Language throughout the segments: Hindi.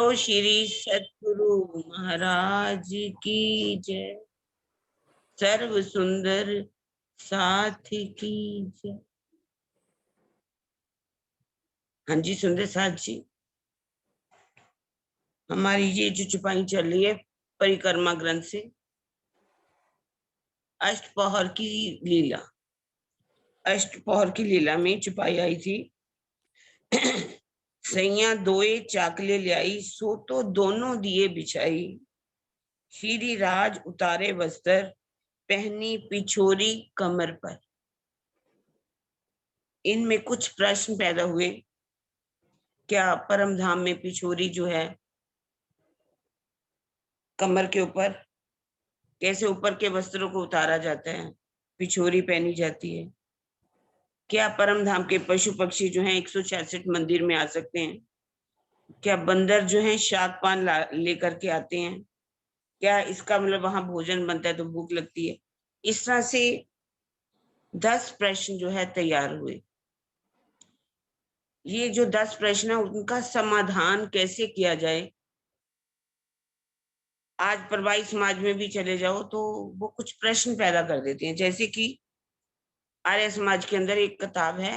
तो श्री सतगुरु महाराज की जय। सर्व सुंदर साथ की जय। हाँ जी सुंदर साथ जी, हमारी ये जो छुपाई चल रही है परिक्रमा ग्रंथ से अष्टपहर की लीला। अष्टपहर की लीला में छुपाई आई थी। सैया दोए चाकले ल्याई, सो तो दोनों दिए बिछाई। श्री राज उतारे वस्त्र, पहनी पिछोरी कमर पर। इनमें कुछ प्रश्न पैदा हुए। क्या परम धाम में पिछोरी जो है कमर के ऊपर, कैसे ऊपर के वस्त्रों को उतारा जाता है, पिछोरी पहनी जाती है? क्या परम धाम के पशु पक्षी जो हैं 166 मंदिर में आ सकते हैं? क्या बंदर जो हैं शाक पान लेकर के आते हैं? क्या इसका मतलब वहां भोजन बनता है तो भूख लगती है? इस तरह से 10 प्रश्न जो है तैयार हुए। ये जो 10 प्रश्न है उनका समाधान कैसे किया जाए, आज परवाई समाज में भी चले जाओ तो वो कुछ प्रश्न पैदा कर देते हैं। जैसे कि आर्य समाज के अंदर एक किताब है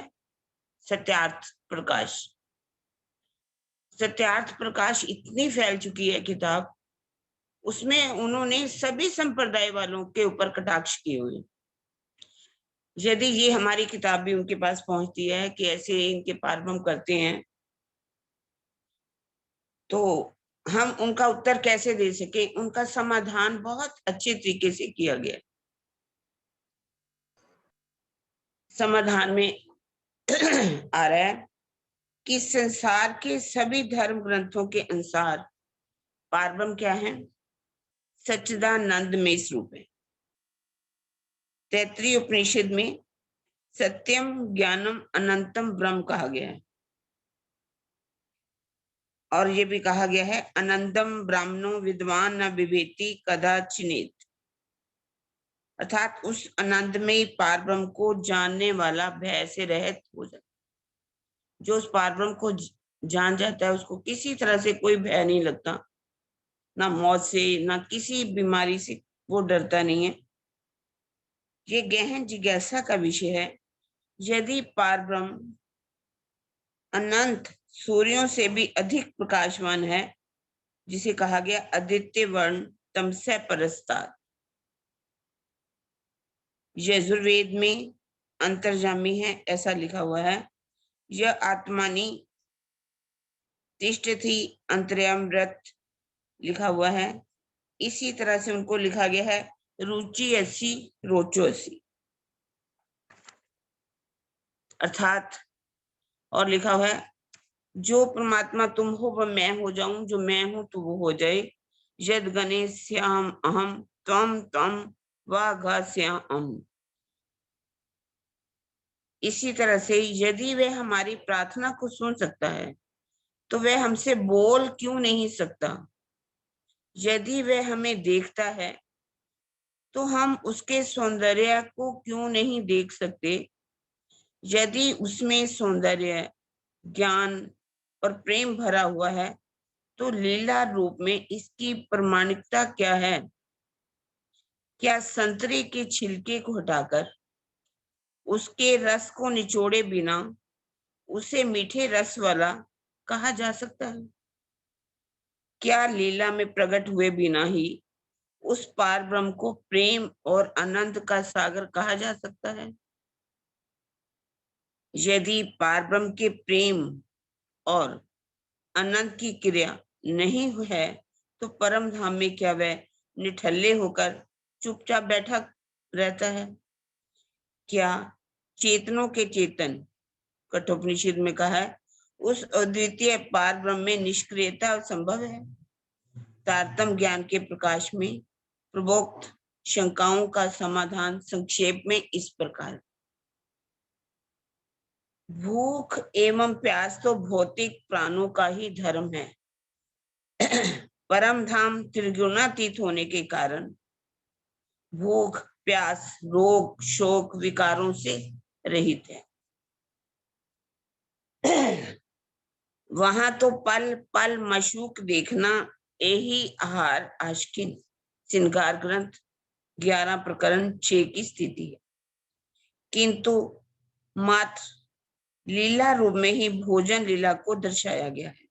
सत्यार्थ प्रकाश। सत्यार्थ प्रकाश इतनी फैल चुकी है किताब, उसमें उन्होंने सभी संप्रदाय वालों के ऊपर कटाक्ष किए हुए। यदि ये हमारी किताब भी उनके पास पहुंचती है कि ऐसे इनके पारवम करते हैं, तो हम उनका उत्तर कैसे दे सके? उनका समाधान बहुत अच्छे तरीके से किया गया। समाधान में आ रहा है कि संसार के सभी धर्म ग्रंथों के अनुसार पारब्रह्म क्या है? सच्चिदानंद में स्वरूप है। तैत्रीय उपनिषद में सत्यम ज्ञानम अनंतम ब्रह्म कहा गया है, और ये भी कहा गया है अनंतम ब्राह्मणो विद्वान न विवेति कदाचिनेत, अर्थात उस अनंत में पारब्रह्म को जानने वाला भय से रहित हो जाता। जो उस पारब्रह्म को जान जाता है उसको किसी तरह से कोई भय नहीं लगता, ना मौत से ना किसी बीमारी से वो डरता नहीं है। ये गहन जिज्ञासा का विषय है। यदि पारब्रह्म अनंत सूर्यों से भी अधिक प्रकाशवान है, जिसे कहा गया आदित्य वर्ण तमसे परस्तात्, यजुर्वेद में अंतर्जामी है ऐसा लिखा हुआ है। यह आत्मानी तिष्ठति अंतर्यामृत लिखा हुआ है। इसी तरह से उनको लिखा गया है रुचि अस्सी रोचो अस्सी, अर्थात और लिखा हुआ है जो परमात्मा तुम हो वह मैं हो जाऊं, जो मैं हूं तो वो हो जाए। यद गणेश्याम अहम त्वम तम वाघास्याम। इसी तरह से यदि वह हमारी प्रार्थना को सुन सकता है तो वह हमसे बोल क्यों नहीं सकता? यदि वह हमें देखता है तो हम उसके सौंदर्य को क्यों नहीं देख सकते? यदि उसमें सौंदर्य, ज्ञान और प्रेम भरा हुआ है तो लीला रूप में इसकी प्रमाणिकता क्या है? क्या संतरे के छिलके को हटाकर उसके रस को निचोड़े बिना उसे मीठे रस वाला कहा जा सकता है? क्या लीला में प्रकट हुए बिना ही उस पार ब्रह्म को प्रेम और आनंद का सागर कहा जा सकता है? यदि पार ब्रह्म के प्रेम और अनंत की क्रिया नहीं है तो परम धाम में क्या वह निठल्ले होकर चुपचाप बैठा रहता है? क्या चेतनों के चेतन, कठोपनिषद में कहा है, उस अद्वितीय पार ब्रह्म में निष्क्रियता संभव है? तारतम ज्ञान के प्रकाश में प्रवोक्त शंकाओं का समाधान संक्षेप में इस प्रकार। भूख एवं प्यास तो भौतिक प्राणों का ही धर्म है। परम धाम त्रिगुणातीत होने के कारण भूख प्यास रोग शोक विकारों से रहित है। वहां तो पल पल मशूक देखना यही आहार आशकिन श्रृंगार ग्रंथ 11 प्रकरण 6 की स्थिति है। किंतु मात्र लीला रूप में ही भोजन लीला को दर्शाया गया है।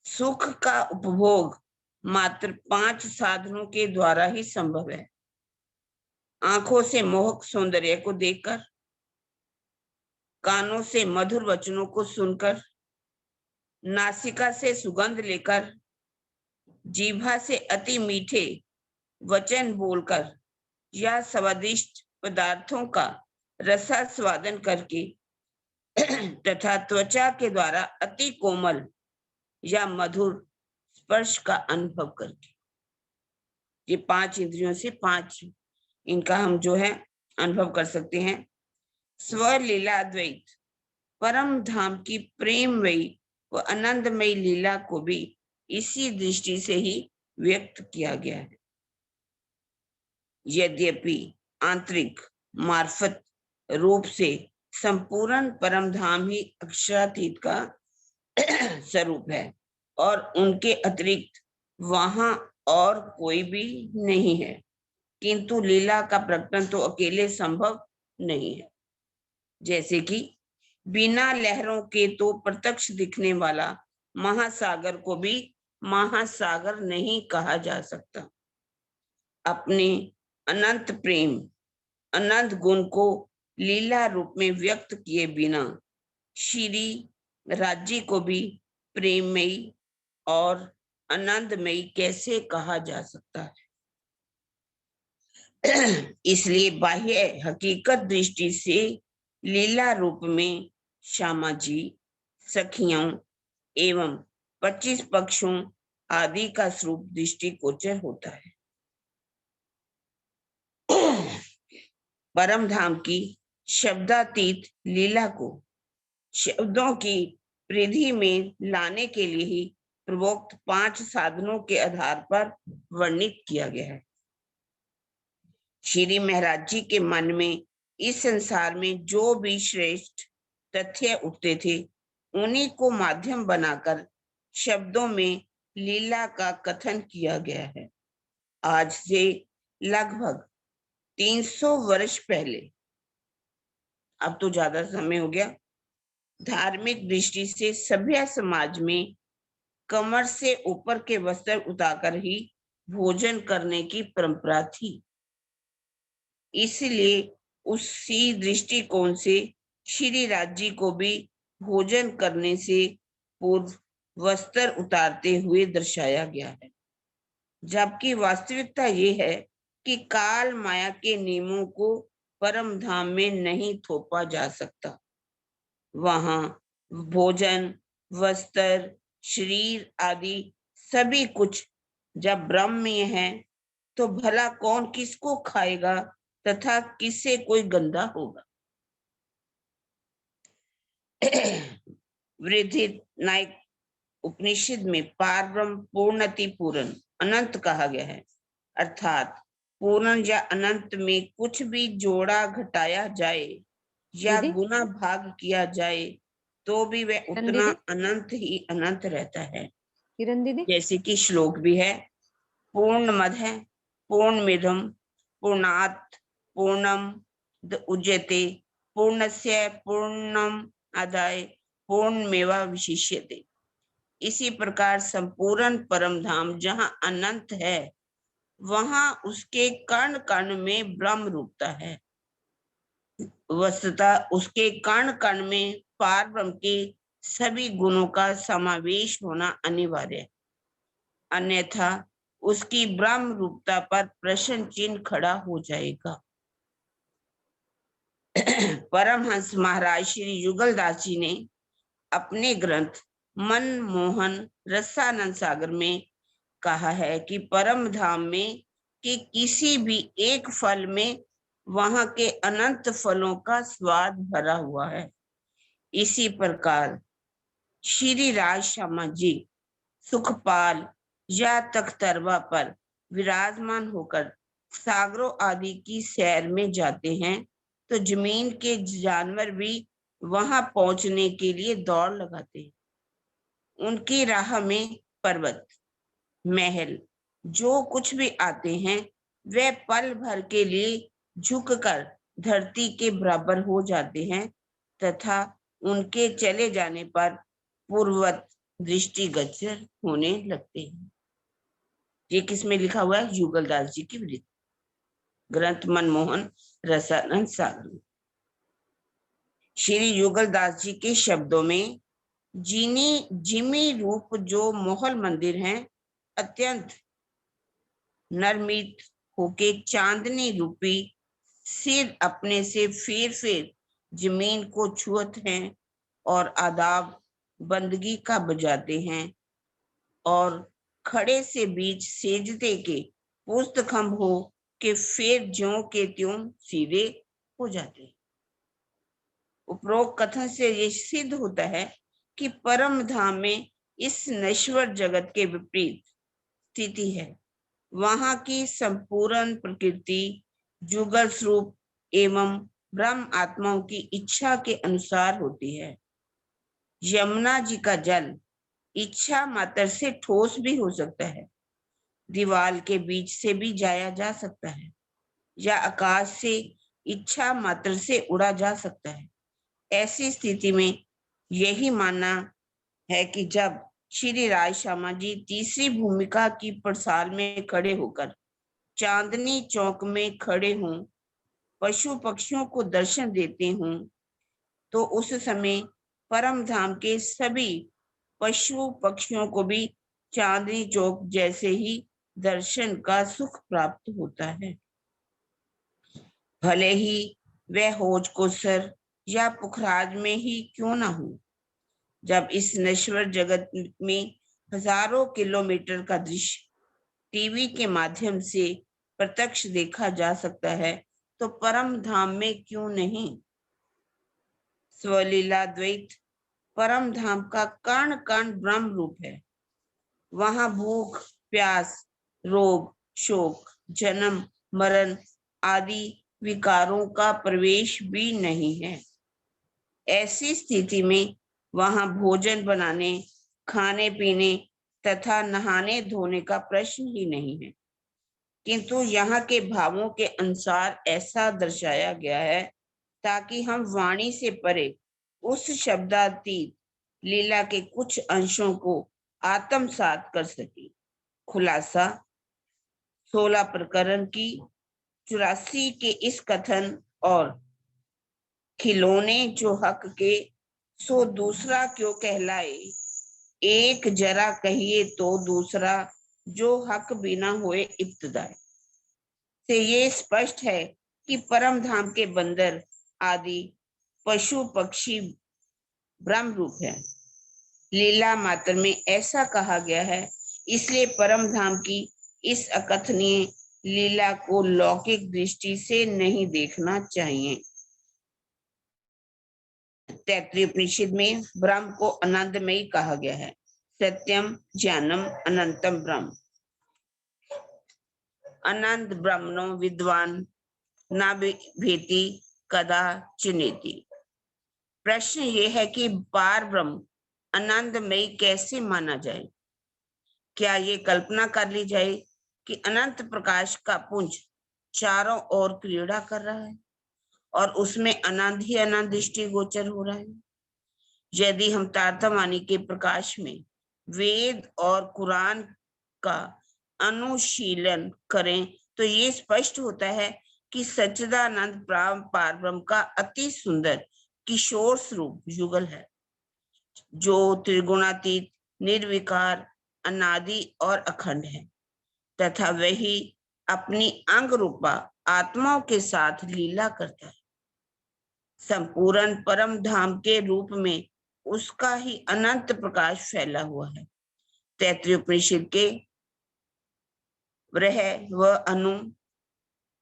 सुख का उपभोग मात्र 5 साधनों के द्वारा ही संभव है। आंखों से मोहक सौंदर्य को देखकर, कानों से मधुर वचनों को सुनकर, नासिका से सुगंध लेकर, जीभा से अति मीठे वचन बोलकर या स्वादिष्ट पदार्थों का रसास्वादन करके तथा त्वचा के द्वारा अति कोमल या मधुर स्पर्श का अनुभव करके। ये 5 इंद्रियों से 5 इनका हम जो है अनुभव कर सकते हैं। स्वलीला द्वैत परम धाम की प्रेममयी व आनंदमयी लीला को भी इसी दृष्टि से ही व्यक्त किया गया है। यद्यपि आंतरिक मार्फत रूप से संपूर्ण परम धाम ही अक्षरातीत का स्वरूप है और उनके अतिरिक्त वहां और कोई भी नहीं है, किंतु लीला का प्रकटन तो अकेले संभव नहीं है। जैसे कि बिना लहरों के तो प्रत्यक्ष दिखने वाला महासागर को भी महासागर नहीं कहा जा सकता। अपने अनंत प्रेम अनंत गुण को लीला रूप में व्यक्त किए बिना श्री राज्य को भी प्रेममयी और आनंदमयी कैसे कहा जा सकता है। इसलिए बाह्य हकीकत दृष्टि से लीला रूप में श्यामा जी, सखियों एवं 25 पक्षों आदि का स्वरूप दृष्टिगोचर होता है। परम धाम की शब्दातीत लीला को शब्दों की परिधि में लाने के लिए ही पूर्वोक्त 5 साधनों के आधार पर वर्णित किया गया है। श्री महाराज जी के मन में इस संसार में जो भी श्रेष्ठ तथ्य उठते थे, उन्हीं को माध्यम बनाकर शब्दों में लीला का कथन किया गया है। आज से लगभग 300 वर्ष पहले, अब तो ज्यादा समय हो गया, धार्मिक दृष्टि से सभ्य समाज में कमर से ऊपर के वस्त्र उतारकर ही भोजन करने की परंपरा थी। इसलिए उसी दृष्टिकोण से श्री राज्य को भी भोजन करने से पूर्व वस्त्र उतारते हुए दर्शाया गया है, जबकि वास्तविकता ये है कि काल माया के नियमों को परम धाम में नहीं थोपा जा सकता। वहां भोजन, वस्त्र, शरीर आदि सभी कुछ जब ब्रह्म है, तो भला कौन किसको खाएगा तथा किससे कोई गंदा होगा। वृद्धि नायक उपनिषद में पारब्रह्म पूर्णति पूर्ण अनंत कहा गया है, अर्थात पूर्ण या अनंत में कुछ भी जोड़ा घटाया जाए या गुना भाग किया जाए तो भी वह उतना अनंत ही अनंत रहता है। किरण दीदी, जैसे कि श्लोक भी है, पूर्णमद है पूर्णमिदं पूर्णात् पूर्णम उच्यते पूर्णस्य पूर्णम आदाय पूर्णमेवावशिष्यते। इसी प्रकार संपूर्ण परम धाम जहाँ अनंत है, वहां उसके कण कण में ब्रह्म रूपता है। वस्तुतः उसके कण कण में पार ब्रह्म के सभी गुणों का समावेश होना अनिवार्य है, अन्यथा उसकी ब्रह्म रूपता पर प्रश्न चिन्ह खड़ा हो जाएगा। परमहंस महाराज श्री युगलदास जी ने अपने ग्रंथ मनमोहन रसानंद सागर में कहा है कि परम धाम में कि किसी भी एक फल में वहां के अनंत फलों का स्वाद भरा हुआ है। इसी प्रकार श्री राज श्यामा जी सुखपाल या तख्तरवा पर विराजमान होकर सागरों आदि की सैर में जाते हैं, तो जमीन के जानवर भी वहां पहुंचने के लिए दौड़ लगाते हैं। उनकी राह में पर्वत, महल, जो कुछ भी आते हैं वे पल भर के लिए झुककर धरती के बराबर हो जाते हैं तथा उनके चले जाने पर पूर्ववत दृष्टिगोचर होने लगते हैं। ये किसमें लिखा हुआ है? युगलदास जी की वृत्ति, ग्रंथ मनमोहन रसानंद सागर। श्री युगलदास जी के शब्दों में जिमी रूप जो मोहल मंदिर हैं अत्यंत नरमित होके चांदनी रूपी सिर अपने से फेर फेर जमीन को छुअत हैं और आदाब बंदगी का बजाते हैं और खड़े से बीच सेजदे के पुस्त खंभ हो के फिर ज्यों के त्यों सीधे हो जाते हैं। उपरोक्त कथन से ये सिद्ध होता है कि परम धाम में इस नश्वर जगत के विपरीत स्थिति है। वहां की संपूर्ण प्रकृति जुगल स्वरूप एवं ब्रह्म आत्माओं की इच्छा के अनुसार होती है। यमुना जी का जल इच्छा मात्र से ठोस भी हो सकता है, दीवार के बीच से भी जाया जा सकता है या आकाश से इच्छा मात्र से उड़ा जा सकता है। ऐसी स्थिति में यही मानना है कि जब श्री राय श्यामा जी तीसरी भूमिका की पड़साल में खड़े होकर चांदनी चौक में खड़े हों, पशु पक्षियों को दर्शन देते हों, तो उस समय परम धाम के सभी पशु पक्षियों को भी चांदनी चौक जैसे ही दर्शन का सुख प्राप्त होता है। भले ही वह हौज कोसर या पुखराज में ही क्यों ना हो। जब इस नश्वर जगत में हजारों किलोमीटर का दृश्य टीवी के माध्यम से प्रत्यक्ष देखा जा सकता है, तो परम धाम में क्यों नहीं। स्वलीला द्वैत परम धाम का कण कण ब्रह्म रूप है। वहां भूख, प्यास, रोग, शोक, जन्म, मरण आदि विकारों का प्रवेश भी नहीं है। ऐसी स्थिति में वहां भोजन बनाने, खाने पीने तथा नहाने धोने का प्रश्न ही नहीं है, किंतु यहाँ के भावों के अनुसार ऐसा दर्शाया गया है ताकि हम वाणी से परे उस शब्दातीत लीला के कुछ अंशों को आत्मसात कर सके। खुलासा 16 प्रकरण की 84 के इस कथन और खिलौने जो हक के सो दूसरा क्यों कहलाए, एक जरा कहिए तो दूसरा जो हक बिना हुए इब्तदाए से ये स्पष्ट है कि परम धाम के बंदर आदि पशु पक्षी ब्रह्म रूप है। लीला मात्र में ऐसा कहा गया है, इसलिए परम धाम की इस अकथनीय लीला को लौकिक दृष्टि से नहीं देखना चाहिए। तैत्तिरीय उपनिषद में ब्रह्म को आनंदमयी कहा गया है। सत्यम ज्ञानम अनंतम ब्रह्म। अनंत ब्रह्मणो विद्वान न भेति कदा चिनेति। प्रश्न ये है कि पार ब्रह्म आनंदमयी कैसे माना जाए। क्या ये कल्पना कर ली जाए कि अनंत प्रकाश का पुंज चारों ओर क्रीड़ा कर रहा है और उसमें आनंद ही आनंद दृष्टिगोचर हो रहा है। यदि हम तारतम्यवाणी के प्रकाश में वेद और कुरान का अनुशीलन करें तो ये स्पष्ट होता है कि सच्चिदानंद पार ब्रह्म का अति सुंदर किशोर स्वरूप युगल है, जो त्रिगुणातीत, निर्विकार, अनादि और अखंड है तथा वही अपनी अंग रूपा आत्माओं के साथ लीला करता है। संपूर्ण परम धाम के रूप में उसका ही अनंत प्रकाश फैला हुआ है। तैत्तिरीय उपनिषद के वह व अनु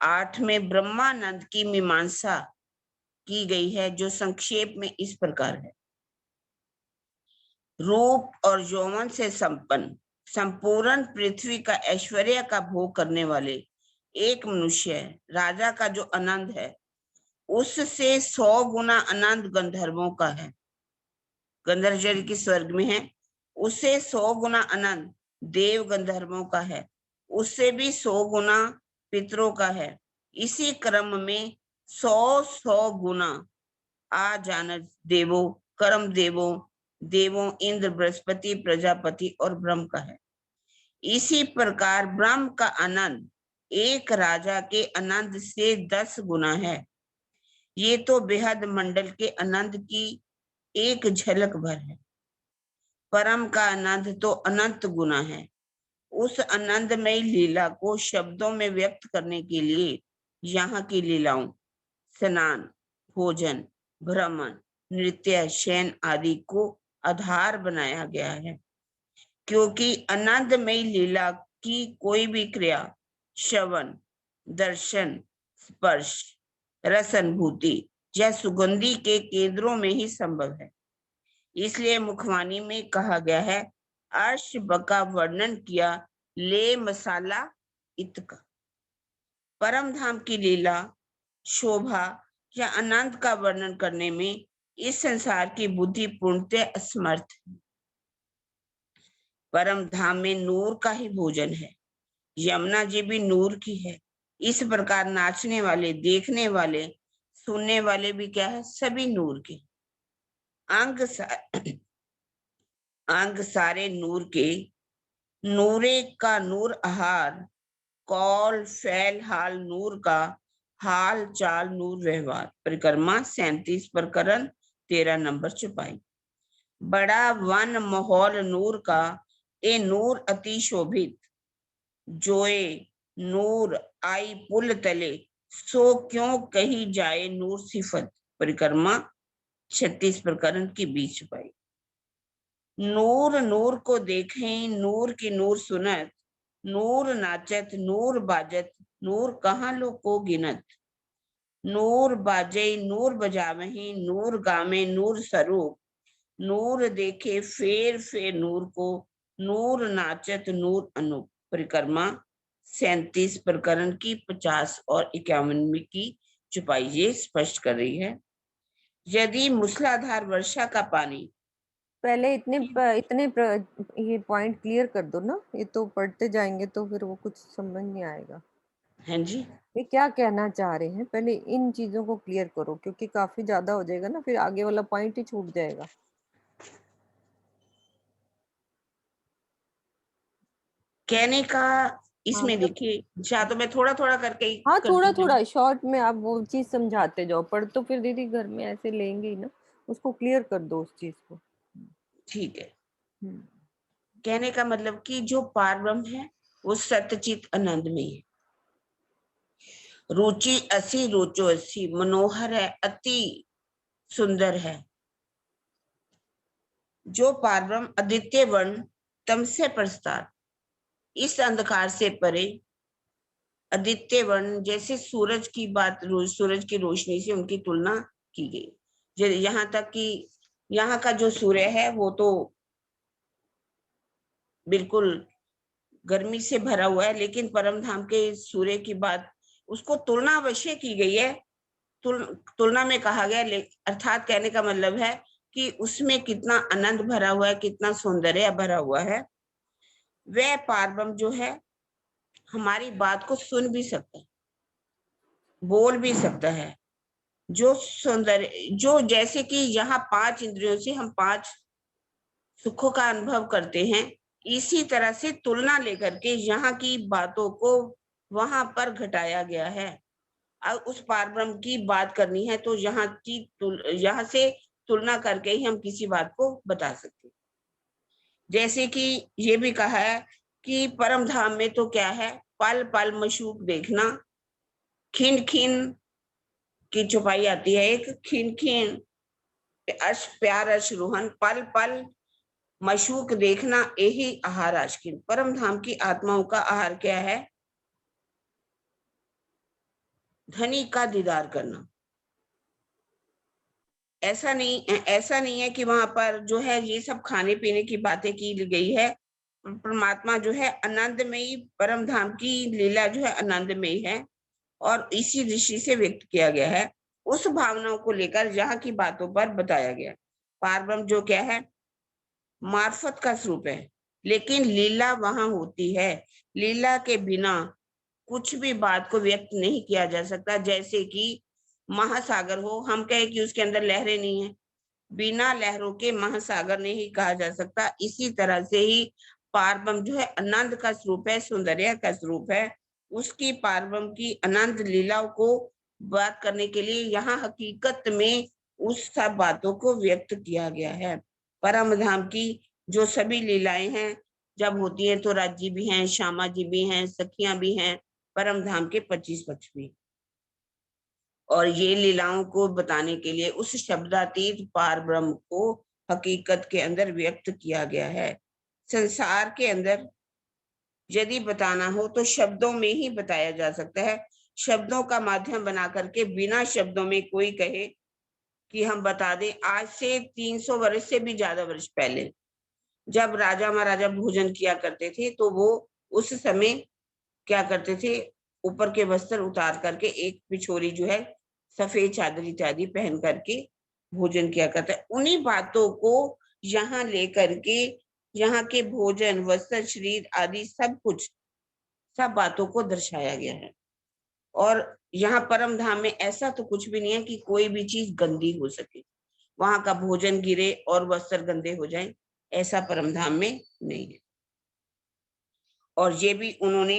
8 में ब्रह्मानंद की मीमांसा की गई है, जो संक्षेप में इस प्रकार है। रूप और यौवन से संपन्न संपूर्ण पृथ्वी का ऐश्वर्य का भोग करने वाले एक मनुष्य है। राजा का जो आनंद है उससे 100 गुना आनंद गंधर्वों का है। गंधर्व की स्वर्ग में है उससे 100 गुना आनंद देव गंधर्वों का है, उससे भी 100 गुना पितरों का है। इसी क्रम में 100 गुना आ जान देवों, कर्म देवों, देवों इंद्र, बृहस्पति, प्रजापति और ब्रह्म का है। इसी प्रकार ब्रह्म का आनंद एक राजा के आनंद से 10 गुना है। ये तो बेहद मंडल के आनंद की एक झलक भर है। परम का आनंद तो अनंत गुना है। उस आनंदमय लीला को शब्दों में व्यक्त करने के लिए यहाँ की लीलाओं, स्नान, भोजन, भ्रमण, नृत्य, शयन आदि को आधार बनाया गया है, क्योंकि आनंदमय लीला की कोई भी क्रिया श्रवण, दर्शन, स्पर्श, रस अनुभूति या सुगंधि के केंद्रों में ही संभव है। इसलिए मुखवाणी में कहा गया है, अर्श का वर्णन किया ले मसाला इतका। परम धाम की लीला, शोभा या आनंद का वर्णन करने में इस संसार की बुद्धि पूर्णतः असमर्थ है। परम धाम में नूर का ही भोजन है। यमुना जी भी नूर की है। इस प्रकार नाचने वाले, देखने वाले, सुनने वाले भी क्या है, सभी नूर के। अंग सारे नूर के, नूरे का नूर आहार, कौल फैल हाल नूर का, हाल चाल नूर व्यवहार। परिक्रमा 37 प्रकरण 13 नंबर चौपाई। बड़ा वन माहौल नूर का, ए नूर अति शोभित, जोए नूर आई पुल तले, सो क्यों कही जाए नूर सिफत। परिक्रमा 36 प्रकरण की 20 चौपाई। नूर नूर को देखें, नूर की नूर सुनत, नूर नाचत, नूर बाजत, नूर कहाँ लो को गिनत। नूर बाजे नूर बजावही, नूर गामे नूर स्वरूप, नूर देखे फेर फेर नूर को, नूर नाचत नूर अनूप। परिक्रमा 37 प्रकरण की 50 और 51 की चौपाई ये स्पष्ट कर रही है। यदि मूसलाधार वर्षा का पानी, पहले इतने ये पॉइंट क्लियर कर दो ना, ये तो पढ़ते जाएंगे तो फिर वो कुछ समझ नहीं आएगा। हाँ जी, ये क्या कहना चाह रहे हैं, पहले इन चीजों को क्लियर करो, क्योंकि काफी ज्यादा हो जाएगा ना, फिर आगे वाला पॉइंट ही छूट जाएगा। कहने का हाँ इसमें मतलब, देखिए, या तो मैं थोड़ा थोड़ा करके ही हाँ थोड़ा करती थोड़ा जाऊँ। शॉर्ट में आप वो चीज समझाते जाओ, पढ़ तो फिर दीदी घर में ऐसे लेंगे ही ना, उसको क्लियर कर दो उस चीज को। ठीक है। हम्म। कहने का मतलब कि जो पारब्रह्म है वो सत्यचित आनंद में है। रुचि असी रोचो असी, मनोहर है, अति सुंदर है। जो पारब्रह्म अद्वितीय वर्ण, तम से प्रस्तार, इस अंधकार से परे, अद्वितीय वर्ण, जैसे सूरज की बात, सूरज की रोशनी से उनकी तुलना की गई। यहाँ तक कि यहाँ का जो सूर्य है वो तो बिल्कुल गर्मी से भरा हुआ है, लेकिन परम धाम के सूर्य की बात, उसको तुलना अवश्य की गई है। तुलना में कहा गया, अर्थात कहने का मतलब है कि उसमें कितना आनंद भरा हुआ है, कितना सौंदर्य भरा हुआ है। वह पारब्रह्म जो है हमारी बात को सुन भी सकता है, बोल भी सकता है। जो सौंदर्य, जो जैसे कि यहाँ 5 इंद्रियों से हम 5 सुखों का अनुभव करते हैं, इसी तरह से तुलना लेकर के यहाँ की बातों को वहां पर घटाया गया है। अब उस पारब्रह्म की बात करनी है तो यहाँ से तुलना करके ही हम किसी बात को बता सकते हैं। जैसे कि ये भी कहा है कि परम धाम में तो क्या है, पल पल मशूक देखना, खिन खिन की चौपाई आती है एक, खिन खिन अश प्यार अश रोहन, पल पल मशूक देखना, यही आहार आशकिन। परम धाम की आत्माओं का आहार क्या है, धनी का दीदार करना। ऐसा नहीं है कि वहां पर जो है ये सब खाने पीने की बातें की गई है। परमात्मा जो है आनंदमयी, परम धाम की लीला जो है आनंदमयी है और इसी दृष्टि से व्यक्त किया गया है। उस भावनाओं को लेकर यहाँ की बातों पर बताया गया। पारब्रह्म जो क्या है, मार्फत का स्वरूप है, लेकिन लीला वहां होती है। लीला के बिना कुछ भी बात को व्यक्त नहीं किया जा सकता। जैसे कि महासागर हो, हम कहें कि उसके अंदर लहरें नहीं है, बिना लहरों के महासागर नहीं कहा जा सकता। इसी तरह से ही पारब्रह्म जो है आनंद का स्वरूप है, सौंदर्य का स्वरूप है। उसकी पारब्रह्म की अनंत लीलाओं को बात करने के लिए यहाँ हकीकत में उस सब बातों को व्यक्त किया गया है। परम धाम की जो सभी लीलाएं हैं जब होती हैं तो राज्य भी हैं, श्यामा जी भी हैं, सखियां भी हैं, परम धाम के 25 पक्ष भी। और ये लीलाओं को बताने के लिए उस शब्दातीत पार ब्रह्म को हकीकत के अंदर व्यक्त किया गया है। संसार के अंदर यदि बताना हो तो शब्दों में ही बताया जा सकता है। शब्दों का माध्यम बना करके बिना शब्दों में कोई कहे कि हम बता दें, आज से 300 वर्ष से भी ज्यादा वर्ष पहले जब राजा महाराजा भोजन किया करते थे तो वो उस समय क्या करते थे, ऊपर के वस्त्र उतार करके एक पिछोरी जो है सफेद चादर इत्यादि पहन करके भोजन किया करता है। उन्हीं बातों को यहाँ लेकर के यहाँ के भोजन, वस्त्र, शरीर आदि सब कुछ, सब बातों को दर्शाया गया है। और यहाँ परम धाम में ऐसा तो कुछ भी नहीं है कि कोई भी चीज गंदी हो सके, वहां का भोजन गिरे और वस्त्र गंदे हो जाए, ऐसा परम धाम में नहीं है। और ये भी उन्होंने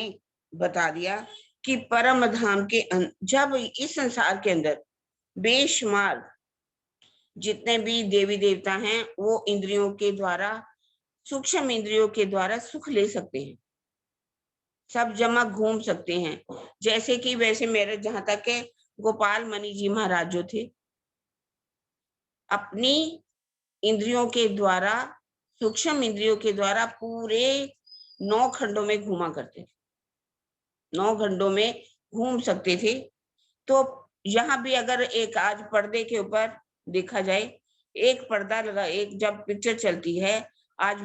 बता दिया कि परम धाम के जब इस संसार के अंदर बेशुमार जितने भी देवी देवता हैं वो इंद्रियों के द्वारा, सूक्ष्म इंद्रियों के द्वारा सुख ले सकते हैं, सब जमा घूम सकते हैं। जैसे कि वैसे मेरे जहां तक है, गोपाल मणि जी महाराज जो थे अपनी इंद्रियों के द्वारा, सूक्ष्म इंद्रियों के द्वारा पूरे 9 खंडों में घूमा करते थे, 9 खंडों में घूम सकते थे। तो यहाँ भी अगर एक आज पर्दे के ऊपर देखा जाए, एक पर्दा लगा, एक जब पिक्चर चलती है, आज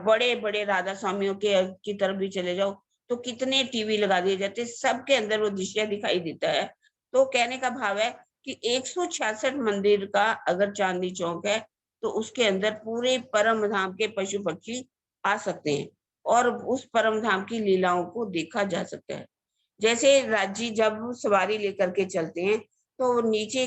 बड़े बड़े राधा स्वामियों के की तरफ भी चले जाओ तो कितने टीवी लगा दिए जाते, सबके अंदर वो दृश्य दिखाई देता है। तो कहने का भाव है कि 166 मंदिर का अगर चांदनी चौक है तो उसके अंदर पूरे परम धाम के पशु पक्षी आ सकते हैं और उस परम धाम की लीलाओं को देखा जा सकता है। जैसे राजी जब सवारी लेकर के चलते हैं तो नीचे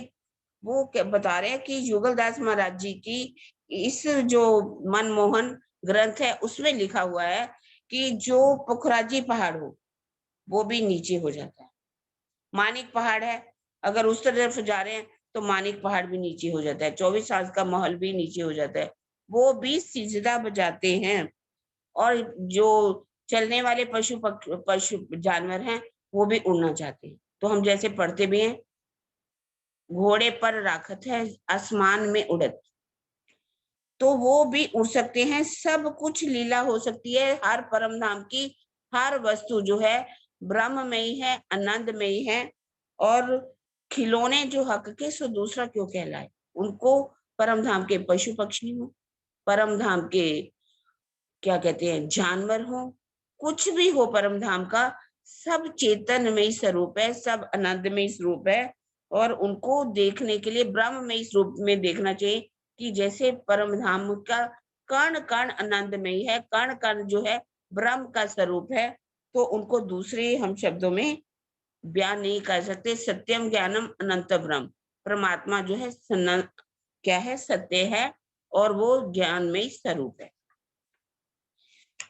वो बता रहे हैं कि युगलदास महाराज जी की इस जो मनमोहन ग्रंथ है उसमें लिखा हुआ है कि जो पुखराजी पहाड़ हो वो भी नीचे हो जाता है। मानिक पहाड़ है, अगर उस तरफ जा रहे हैं तो मानिक पहाड़ भी नीचे हो जाता है, 24 साल का महल भी नीचे हो जाता है, वो भी सिजदा बजाते हैं। और जो चलने वाले पशु जानवर हैं वो भी उड़ना चाहते हैं। तो हम जैसे पढ़ते भी हैं, घोड़े पर राखत है आसमान में उड़त, तो वो भी उड़ सकते हैं। सब कुछ लीला हो सकती है। हर परम धाम की हर वस्तु जो है ब्रह्म में ही है, आनंद में ही है। और खिलौने जो हक के सो दूसरा क्यों कहलाए, उनको परम धाम के पशु पक्षी हो, परम धाम के क्या कहते हैं जानवर हो, कुछ भी हो, परम धाम का सब चेतन में ही स्वरूप है, सब आनंद में ही स्वरूप है। और उनको देखने के लिए ब्रह्म में इस रूप में देखना चाहिए कि जैसे परम धाम का कण कण आनंद में ही है, कण कण जो है ब्रह्म का स्वरूप है। तो उनको दूसरे हम शब्दों में बयान नहीं कर सकते। सत्यम ज्ञानम अनंत ब्रह्म, परमात्मा जो है क्या है, सत्य है और वो ज्ञान में ही स्वरूप है।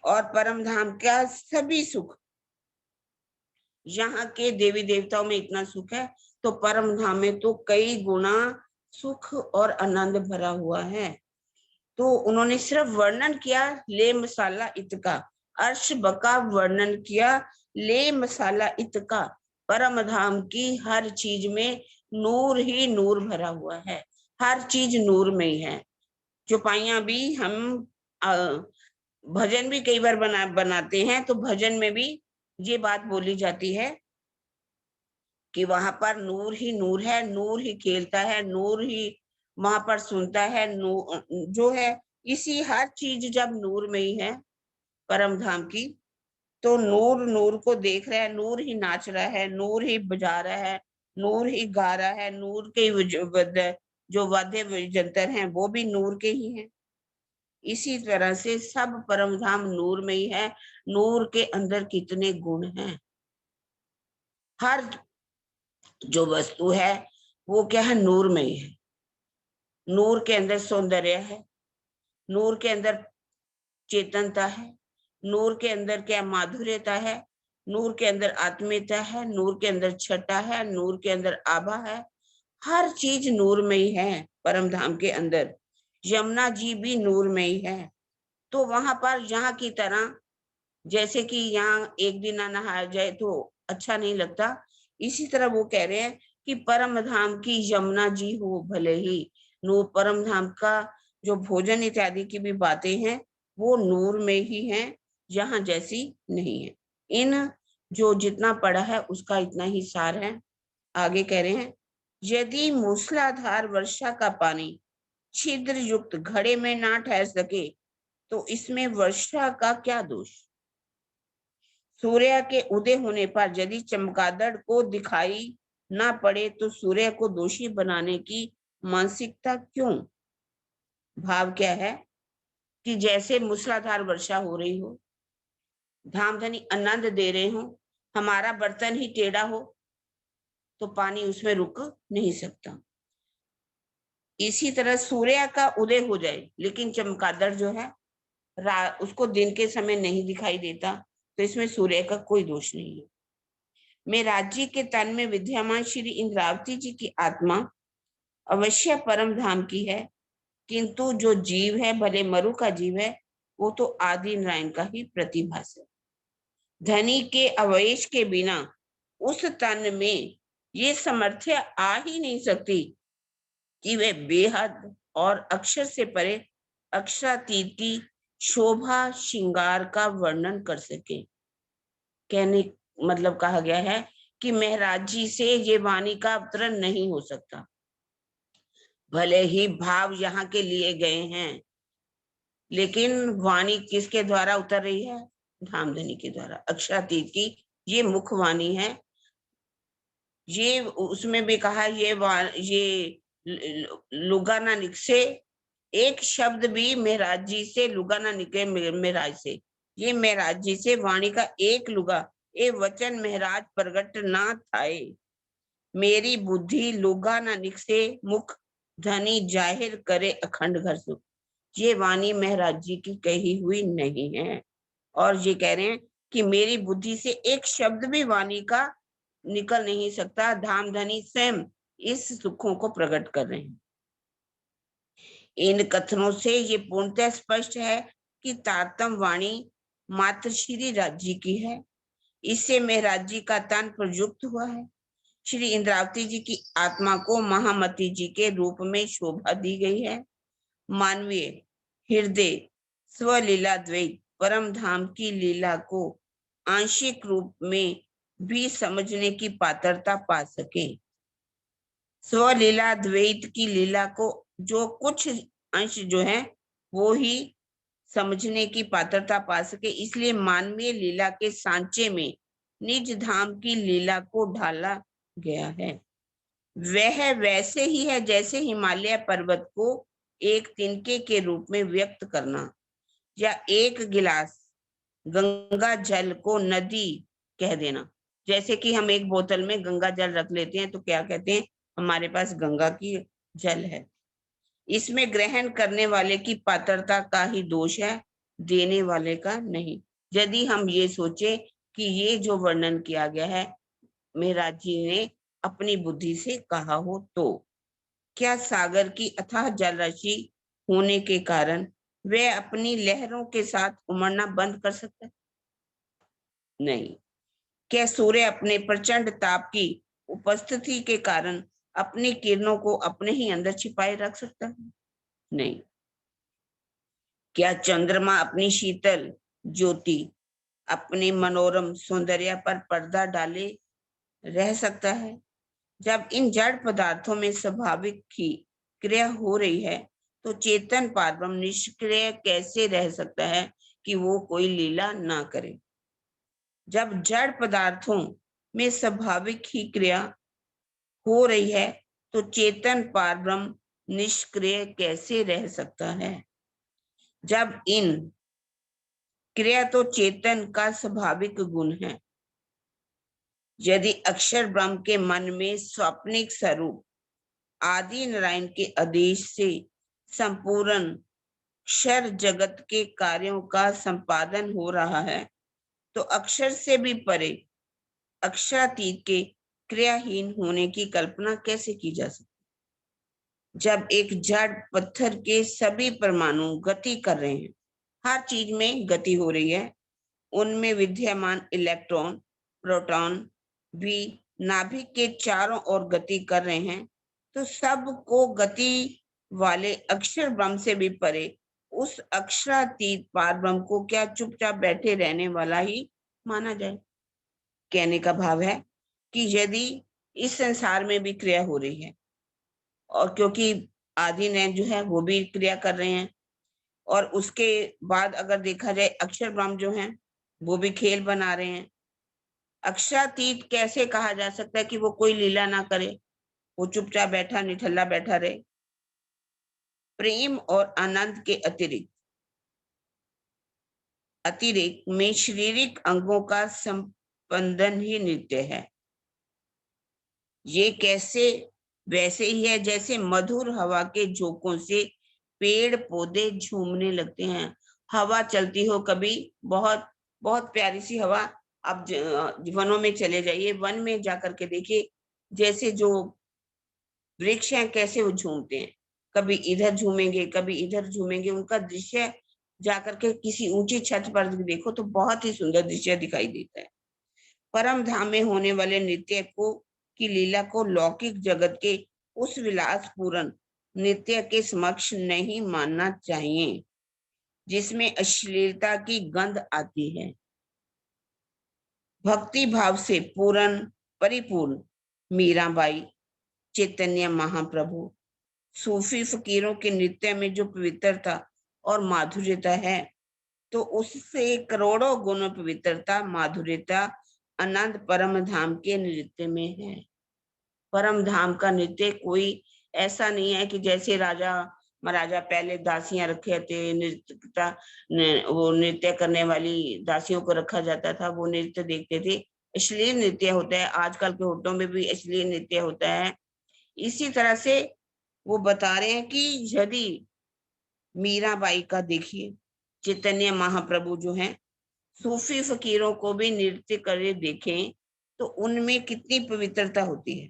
और परम धाम का सभी सुख, यहाँ के देवी देवताओं में इतना सुख है तो परम धाम में तो कई गुना सुख और आनंद भरा हुआ है। तो उन्होंने सिर्फ वर्णन किया ले मसाला इतका, अर्श बका वर्णन किया ले मसाला इतका। परम धाम की हर चीज में नूर ही नूर भरा हुआ है, हर चीज नूर में ही है। चौपाइयां भी हम भजन भी कई बार बनाते हैं तो भजन में भी ये बात बोली जाती है कि वहां पर नूर ही नूर है, नूर ही खेलता है, नूर ही वहां पर सुनता है, नूर जो है इसी हर चीज जब नूर में ही है परम धाम की, तो नूर नूर को देख रहा है, नूर ही नाच रहा है, नूर ही बजा रहा है, नूर ही गा रहा है, नूर के जो वाद्य यंत्र हैं वो भी नूर के ही हैं। इसी तरह से सब परम धाम नूर में ही है। नूर के अंदर कितने गुण हैं। हर जो वस्तु है वो क्या है, नूर में ही है। नूर के अंदर सौंदर्य है, नूर के अंदर चेतनता है, नूर के अंदर क्या माधुर्यता है, नूर के अंदर आत्मीयता है, नूर के अंदर छटा है, नूर के अंदर आभा है। हर चीज नूर में ही है परम धाम के अंदर। यमुना जी भी नूर में ही है। तो वहां पर यहाँ की तरह, जैसे कि यहाँ एक दिन ना नहाया जाए तो अच्छा नहीं लगता, इसी तरह वो कह रहे हैं कि परम धाम की यमुना जी हो भले ही, नूर परम धाम का जो भोजन इत्यादि की भी बातें हैं वो नूर में ही हैं, जहां जैसी नहीं है। इन जो जितना पढ़ा है उसका इतना ही सार है। आगे कह रहे हैं, यदि मूसलाधार वर्षा का पानी छिद्र युक्त घड़े में ना ठहर सके तो इसमें वर्षा का क्या दोष। सूर्य के उदय होने पर यदि चमगादड़ को दिखाई ना पड़े तो सूर्य को दोषी बनाने की मानसिकता क्यों। भाव क्या है कि जैसे मूसलाधार वर्षा हो रही हो, धामधनी आनंद दे रहे हो, हमारा बर्तन ही टेढ़ा हो तो पानी उसमें रुक नहीं सकता। इसी तरह सूर्य का उदय हो जाए लेकिन चमगादड़ जो है उसको दिन के समय नहीं दिखाई देता तो इसमें सूर्य का कोई दोष नहीं है। मैं राज्य के तन में विद्यमान श्री इंद्रावती जी की आत्मा अवश्य परम धाम की है, किंतु जो जीव है, भले मरु का जीव है, वो तो आदि नारायण का ही प्रतिभास है। धनी के अवयश के बिना उस तन में ये समर्थ्य आ ही नहीं सकती कि वे बेहद और अक्षर से परे अक्षरातीत की शोभा श्रृंगार का वर्णन कर सके। कहने मतलब कहा गया है कि महाराज जी से ये वाणी का अवतरण नहीं हो सकता। भले ही भाव यहाँ के लिए गए हैं, लेकिन वाणी किसके द्वारा उतर रही है, धामधनी के द्वारा। अक्षरातीत की ये मुख्य वाणी है। ये उसमें भी कहा ये लुगाना निकसे, एक शब्द भी मेहराज जी से लुगाना निकले मेहराज से, ये मेहराज जी से वाणी का एक लुगा ए वचन मेहराज प्रगट ना थाए। मेरी बुद्धि लुगा ना निकसे, मुख धनी जाहिर करे अखंड घर सुख। ये वाणी मेहराज जी की कही हुई नहीं है। और ये कह रहे हैं कि मेरी बुद्धि से एक शब्द भी वाणी का निकल नहीं सकता। धामधनी स्वयं इस सुखों को प्रकट कर रहे हैं। इन कथनों से ये पूर्णतः स्पष्ट है कि तारतम वाणी मात्र श्री राज्य की है। इससे मेहराज जी का तन प्रयुक्त हुआ है। श्री इंद्रावती जी की आत्मा को महामती जी के रूप में शोभा दी गई है। मानवीय हृदय स्वलीला द्वैत परम धाम की लीला को आंशिक रूप में भी समझने की पात्रता पा सके। स्वलीला द्वैत की लीला को जो कुछ अंश जो है वो ही समझने की पात्रता पा सके, इसलिए मानवीय लीला के सांचे में निज धाम की लीला को ढाला गया है। वह वैसे ही है जैसे हिमालय पर्वत को एक तिनके के रूप में व्यक्त करना, या एक गिलास गंगा जल को नदी कह देना। जैसे कि हम एक बोतल में गंगा जल रख लेते हैं तो क्या कहते हैं, हमारे पास गंगा की जल है। इसमें ग्रहण करने वाले की पात्रता का ही दोष है, देने वाले का नहीं। यदि हम ये सोचे कि ये जो वर्णन किया गया है मेहराज जी ने अपनी बुद्धि से कहा हो, तो क्या सागर की अथाह जल राशि होने के कारण वे अपनी लहरों के साथ उमड़ना बंद कर सकता है? नहीं। क्या सूर्य अपने प्रचंड ताप की उपस्थिति के कारण अपनी किरणों को अपने ही अंदर छिपाए रख सकता है? नहीं। क्या चंद्रमा अपनी शीतल ज्योति अपने मनोरम सौंदर्य पर पर्दा डाले रह सकता है? जब इन जड़ पदार्थों में स्वाभाविक ही क्रिया हो रही है तो चेतन पारब्रह्म निष्क्रिय कैसे रह सकता है कि वो कोई लीला ना करे। जब जड़ पदार्थों में स्वाभाविक ही क्रिया हो रही है तो चेतन पारब्रह्म निष्क्रिय कैसे रह सकता है। जब इन क्रिया तो चेतन का स्वाभाविक गुण है। यदि अक्षर ब्रह्म के मन में स्वप्निक स्वरूप आदि नारायण के आदेश से संपूर्ण क्षर जगत के कार्यों का संपादन हो रहा है, तो अक्षर से भी परे अक्षरातीत के क्रियाहीन होने की कल्पना कैसे की जा सकती? जब एक जड़ पत्थर के सभी परमाणु गति कर रहे हैं, हर चीज में गति हो रही है, उनमें विद्यमान इलेक्ट्रॉन प्रोटॉन भी नाभिक के चारों ओर गति कर रहे हैं, तो सबको गति वाले अक्षर ब्रह्म से भी परे उस अक्षरातीत पार ब्रह्म को क्या चुपचाप बैठे रहने वाला ही माना जाए? कहने का भाव है कि यदि इस संसार में भी क्रिया हो रही है, और क्योंकि आदि ने जो है वो भी क्रिया कर रहे हैं, और उसके बाद अगर देखा जाए अक्षर ब्रह्म जो है वो भी खेल बना रहे हैं, अक्षरातीत कैसे कहा जा सकता है कि वो कोई लीला ना करे, वो चुपचाप बैठा निठल्ला बैठा रहे? प्रेम और आनंद के अतिरिक्त में शारीरिक अंगों का संपंदन ही नृत्य है। ये कैसे? वैसे ही है जैसे मधुर हवा के झोंकों से पेड़ पौधे झूमने लगते हैं। हवा चलती हो कभी, बहुत बहुत प्यारी सी हवा, आप वनों में चले जाइए, वन में जाकर के देखिए जैसे जो वृक्ष हैं कैसे वो झूमते हैं, कभी इधर झूमेंगे कभी इधर झूमेंगे, उनका दृश्य जाकर के किसी ऊंची छत पर देखो तो बहुत ही सुंदर दृश्य दिखाई देता है। परम धाम में होने वाले नृत्य को की लीला को लौकिक जगत के उस विलासपूर्ण नृत्य के समक्ष नहीं मानना चाहिए जिसमें अश्लीलता की गंध आती है। भक्ति भाव से पूर्ण परिपूर्ण मीराबाई, चैतन्य महाप्रभु, सूफी फकीरों के नृत्य में जो पवित्रता और माधुर्यता है, तो उससे करोड़ों गुण पवित्रता माधुर्यता आनंद परम धाम के नृत्य में है। परम धाम का नृत्य कोई ऐसा नहीं है कि जैसे राजा महाराजा पहले दासियां रखे थे, वो नृत्य करने वाली दासियों को रखा जाता था, वो नृत्य देखते थे। अश्लील नृत्य होता है, आजकल के होटलों में भी अश्लील नृत्य होता है। इसी तरह से वो बता रहे हैं कि यदि मीराबाई का देखिए, चैतन्य महाप्रभु जो हैं, सूफी फकीरों को भी नृत्य करे देखें तो उनमें कितनी पवित्रता होती है,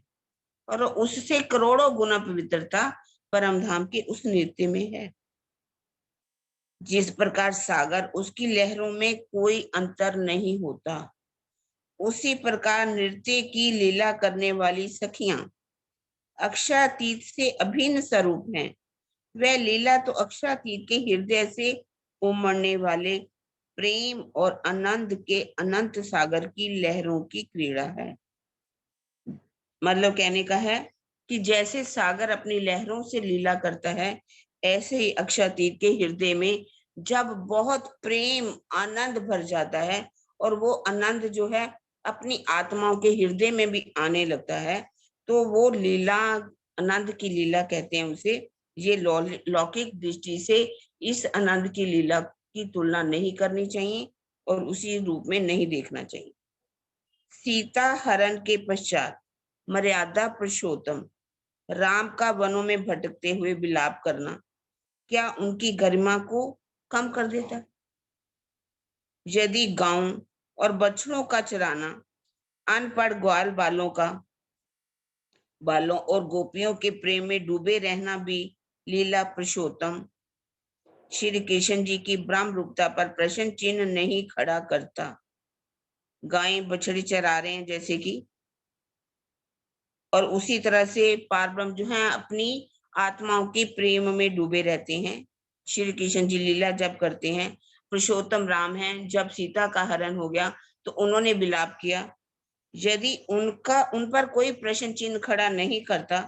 और उससे करोड़ों गुना पवित्रता परम धाम के उस नृत्य में है। जिस प्रकार सागर उसकी लहरों में कोई अंतर नहीं होता, उसी प्रकार नृत्य की लीला करने वाली सखियां अक्षरातीत से अभिन्न स्वरूप हैं। वह लीला तो अक्षरातीत के हृदय से उमड़ने वाले प्रेम और आनंद के अनंत सागर की लहरों की क्रीड़ा है। मतलब कहने का है कि जैसे सागर अपनी लहरों से लीला करता है, ऐसे ही अक्षरातीत के हृदय में जब बहुत प्रेम आनंद भर जाता है और वो आनंद जो है अपनी आत्माओं के हृदय में भी आने लगता है, तो वो लीला, आनंद की लीला कहते हैं उसे। ये लौकिक दृष्टि से इस आनंद की लीला की तुलना नहीं करनी चाहिए और उसी रूप में नहीं देखना चाहिए। सीता हरण के पश्चात मर्यादा पुरुषोत्तम राम का वनों में भटकते हुए विलाप करना क्या उनकी गरिमा को कम कर देता? यदि गांव और बछड़ों का चराना, अनपढ़ ग्वाल बालों और गोपियों के प्रेम में डूबे रहना भी लीला पुरुषोत्तम श्री कृष्ण जी की ब्रह्म रूपता पर प्रश्न चिन्ह नहीं खड़ा करता। गायें बछड़ी चरा रहे हैं जैसे कि, और उसी तरह से पार ब्रह्म जो है अपनी आत्माओं के प्रेम में डूबे रहते हैं। श्री कृष्ण जी लीला जब करते हैं, पुरुषोत्तम राम हैं, जब सीता का हरण हो गया तो उन्होंने विलाप किया। यदि उन पर कोई प्रश्न चिन्ह खड़ा नहीं करता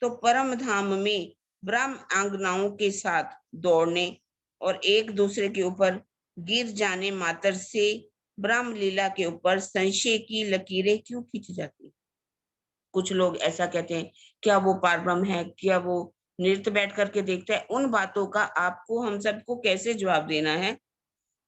तो परम धाम में ब्रह्म आंगनाओं के साथ दौड़ने और एक दूसरे के ऊपर गिर जाने मात्र से ब्रह्म लीला के ऊपर संशय की लकीरें क्यों खींच जाती? कुछ लोग ऐसा कहते हैं, क्या वो पार ब्रह्म है, क्या वो नृत्य बैठ करके देखता है, उन बातों का आपको हम सबको कैसे जवाब देना है?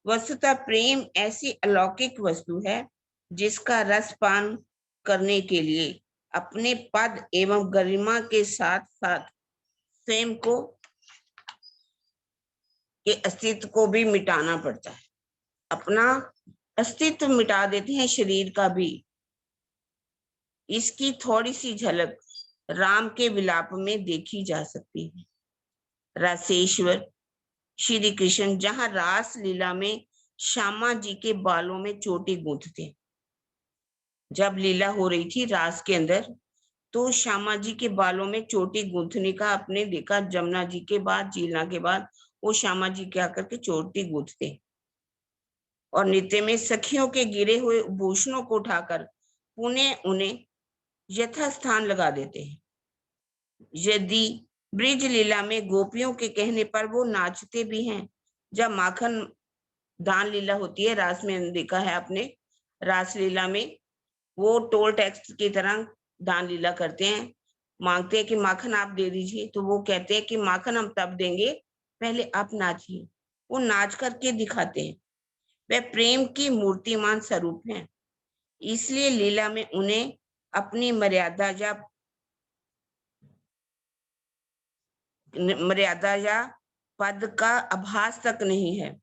वस्तुतः प्रेम ऐसी अलौकिक वस्तु है जिसका रसपान करने के लिए अपने पद एवं गरिमा के साथ साथ स्वयं को के अस्तित्व को भी मिटाना पड़ता है। अपना अस्तित्व मिटा देते हैं, शरीर का भी। इसकी थोड़ी सी झलक राम के विलाप में देखी जा सकती है। रासेश्वर श्री कृष्ण जहां रास लीला में श्यामा जी के बालों में चोटी गूंथते, जब लीला हो रही थी रास के अंदर, तो श्यामा जी के बालों में चोटी गूंथने का आपने देखा। जमुना जी के बाद, जीला के बाद वो श्यामा जी क्या करके चोटी गूंथते, और नित्य में सखियों के गिरे हुए भूषणों को उठाकर पुनः उन्हें यथास्थान लगा देते हैं। यदि ब्रिज लीला में गोपियों के कहने पर वो नाचते भी हैं। जब माखन दान लीला होती है रास में, देखा है आपने, रास लीला में वो टोल टैक्स की तरह दान लीला करते हैं, मांगते हैं कि माखन आप दे दीजिए, तो वो कहते हैं कि माखन हम तब देंगे, पहले आप नाचिए। वो नाच करके दिखाते हैं। वे प्रेम की मूर्तिमान स्वरूप हैं, इसलिए लीला में उन्हें अपनी मर्यादा या पद का आभास तक नहीं है।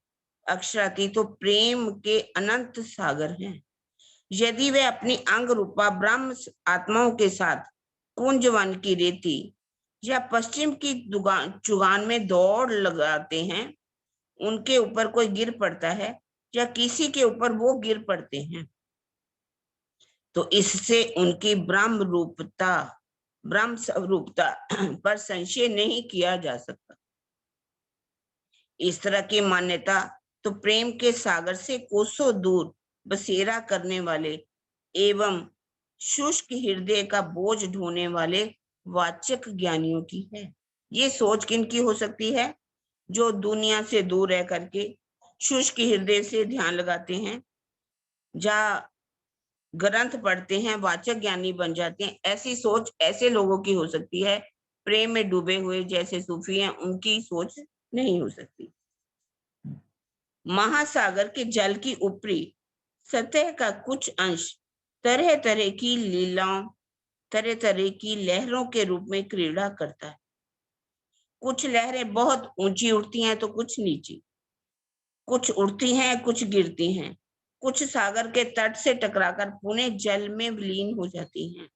अक्षराती तो प्रेम के अनंत सागर हैं। यदि वे अपनी अंग रूपा ब्रह्म आत्माओं के साथ कुंजवन की रेती या पश्चिम की चुगान में दौड़ लगाते हैं, उनके ऊपर कोई गिर पड़ता है या किसी के ऊपर वो गिर पड़ते हैं, तो इससे उनकी ब्रह्म स्वरूपता पर संशय नहीं किया जा सकता। इस तरह की मान्यता तो प्रेम के सागर से कोसों दूर बसेरा करने वाले एवं शुष्क हृदय का बोझ ढोने वाले वाचक ज्ञानियों की है। ये सोच किनकी हो सकती है? जो दुनिया से दूर रह करके शुष्क हृदय से ध्यान लगाते हैं, जा ग्रंथ पढ़ते हैं, वाचक ज्ञानी बन जाते हैं। ऐसी सोच ऐसे लोगों की हो सकती है। प्रेम में डूबे हुए जैसे सूफी हैं, उनकी सोच नहीं हो सकती। महासागर के जल की ऊपरी सतह का कुछ अंश तरह तरह की लीलाओं, तरह तरह की लहरों के रूप में क्रीड़ा करता है। कुछ लहरें बहुत ऊंची उठती हैं तो कुछ नीची, कुछ उड़ती हैं, कुछ गिरती हैं, कुछ सागर के तट से टकराकर पुनः जल में विलीन हो जाती हैं।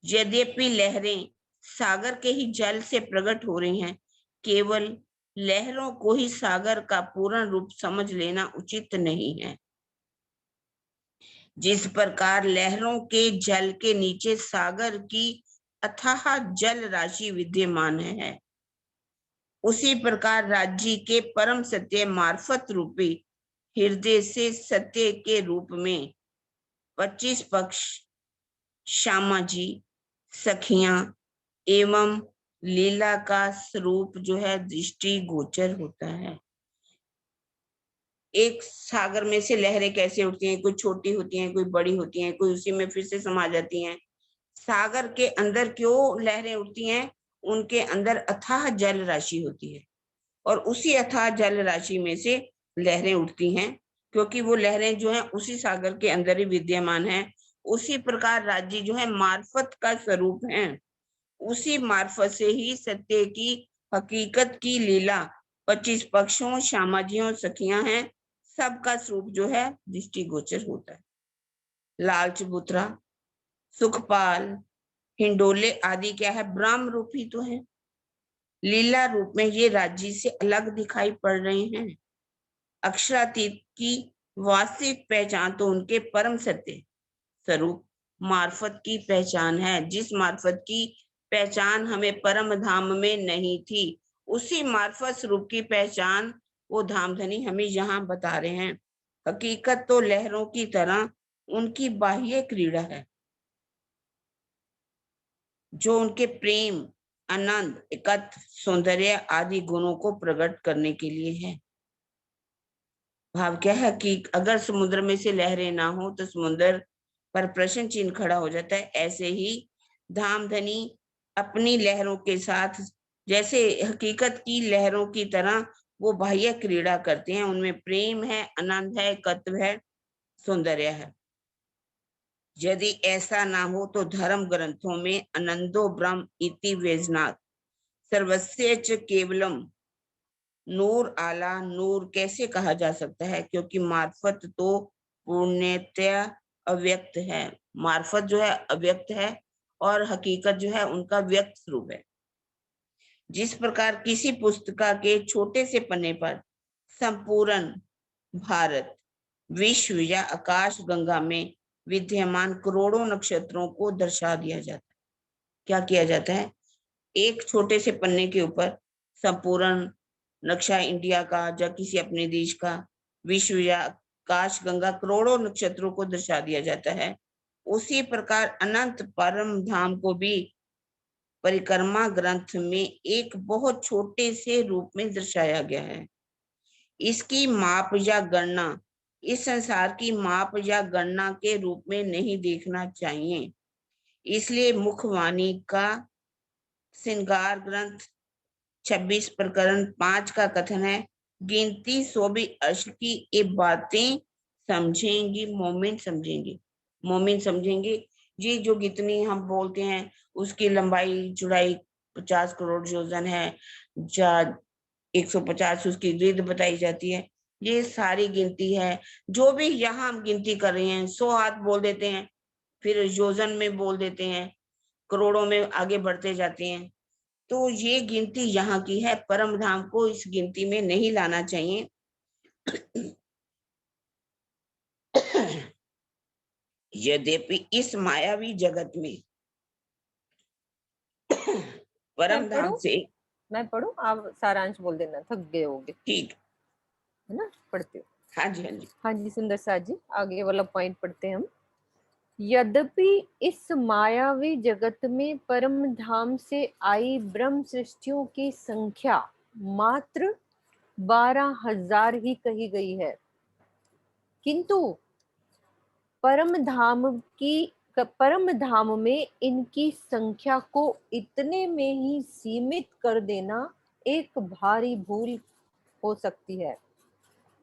यद्यपि लहरें सागर के ही जल से प्रकट हो रही हैं, केवल लहरों को ही सागर का पूर्ण रूप समझ लेना उचित नहीं है। जिस प्रकार लहरों के जल के नीचे सागर की अथाह जल राशि विद्यमान है, उसी प्रकार राज्य के परम सत्य मार्फत रूपी हृदय से सत्य के रूप में 25 पक्ष श्यामा जी, सखियां एवं लीला का स्वरूप जो है दृष्टि गोचर होता है। एक सागर में से लहरें कैसे उठती हैं, कोई छोटी होती हैं, कोई बड़ी होती हैं, कोई उसी में फिर से समा जाती हैं। सागर के अंदर क्यों लहरें उठती हैं? उनके अंदर अथाह जल राशि होती है, और उसी अथाह जल राशि में से लहरें उठती हैं, क्योंकि वो लहरें जो हैं उसी सागर के अंदर ही विद्यमान हैं। उसी प्रकार राज्य जो है मार्फत का स्वरूप है, उसी मार्फत से ही सत्य की हकीकत की लीला 25 पक्षों, श्यामाजियों, सखियां हैं, सबका स्वरूप जो है दृष्टिगोचर होता है। लाल चबूतरा, सुखपाल, हिंडोले आदि क्या है? ब्रह्म रूप ही तो है। लीला रूप में ये राज्य से अलग दिखाई पड़ रहे हैं। अक्षरातीत की वास्तविक पहचान तो उनके परम सत्य स्वरूप मार्फत की पहचान है। जिस मार्फत की पहचान हमें परम धाम में नहीं थी, उसी मार्फत स्वरूप की पहचान वो धामधनी हमें यहाँ बता रहे हैं। हकीकत तो लहरों की तरह उनकी बाह्य क्रीड़ा है, जो उनके प्रेम, आनंद, एकत्व, सौंदर्य आदि गुणों को प्रकट करने के लिए है। भाव क्या है कि अगर समुद्र में से लहरें ना हो तो समुद्र पर प्रश्न चिन्ह खड़ा हो जाता है। ऐसे ही धामधनी अपनी लहरों के साथ, जैसे हकीकत की लहरों की तरह वो बाह्य क्रीड़ा करते हैं। उनमें प्रेम है, आनंद है, तत्व है, सौंदर्य है। यदि ऐसा ना हो तो धर्म ग्रंथों में आनंदो ब्रह्म इति वेजनात् सर्वस्य च केवलम नूर आला नूर कैसे कहा जा सकता है? क्योंकि मार्फत तो पूर्णतया अव्यक्त है। मार्फत जो है अव्यक्त है और हकीकत जो है उनका व्यक्त स्वरूप है। जिस प्रकार किसी पुस्तिका के छोटे से पन्ने पर संपूर्ण भारत, विश्व या आकाश गंगा में विद्यमान करोड़ों नक्षत्रों को दर्शा दिया जाता है। क्या किया जाता है? एक छोटे से पन्ने के ऊपर संपूर्ण नक्शा इंडिया का या किसी अपने देश का, विश्व या आकाश गंगा करोड़ों नक्षत्रों को दर्शा दिया जाता है। उसी प्रकार अनंत परम धाम को भी परिक्रमा ग्रंथ में एक बहुत छोटे से रूप में दर्शाया गया है। इसकी माप या गणना इस संसार की माप या गणना के रूप में नहीं देखना चाहिए। इसलिए मुखवाणी का श्रृंगार ग्रंथ 26 प्रकरण 5 का कथन है, गिनती 100 अर्श की ये बातें समझेंगी मोमिन समझेंगे। मोमिन समझेंगे। ये जो कितनी हम बोलते हैं उसकी लंबाई चौड़ाई 50 करोड़ योजन है या 150 उसकी गिरद बताई जाती है। ये सारी गिनती है। जो भी यहाँ हम गिनती कर रहे हैं, 100 हाथ बोल देते हैं, फिर योजन में बोल देते हैं, करोड़ों में आगे बढ़ते जाते हैं। तो ये गिनती यहाँ की है। परम धाम को इस गिनती में नहीं लाना चाहिए। यद्यपि इस मायावी जगत में मैं परम धाम पढ़ूं? से मैं पढ़ूं? आप सारांश बोल देना, थक गए होगे, ठीक। है ना? पढ़ते हो? हाँ जी, हाँ जी। हाँ जी सुंदर साथ जी, आगे वाला पॉइंट पढ़ते हैं हम। यद्यपि इस मायावी जगत में परम धाम से आई ब्रह्म सृष्टियों की संख्या मात्र 12,000 ही कही गई है, किंतु परम धाम में इनकी संख्या को इतने में ही सीमित कर देना एक भारी भूल हो सकती है।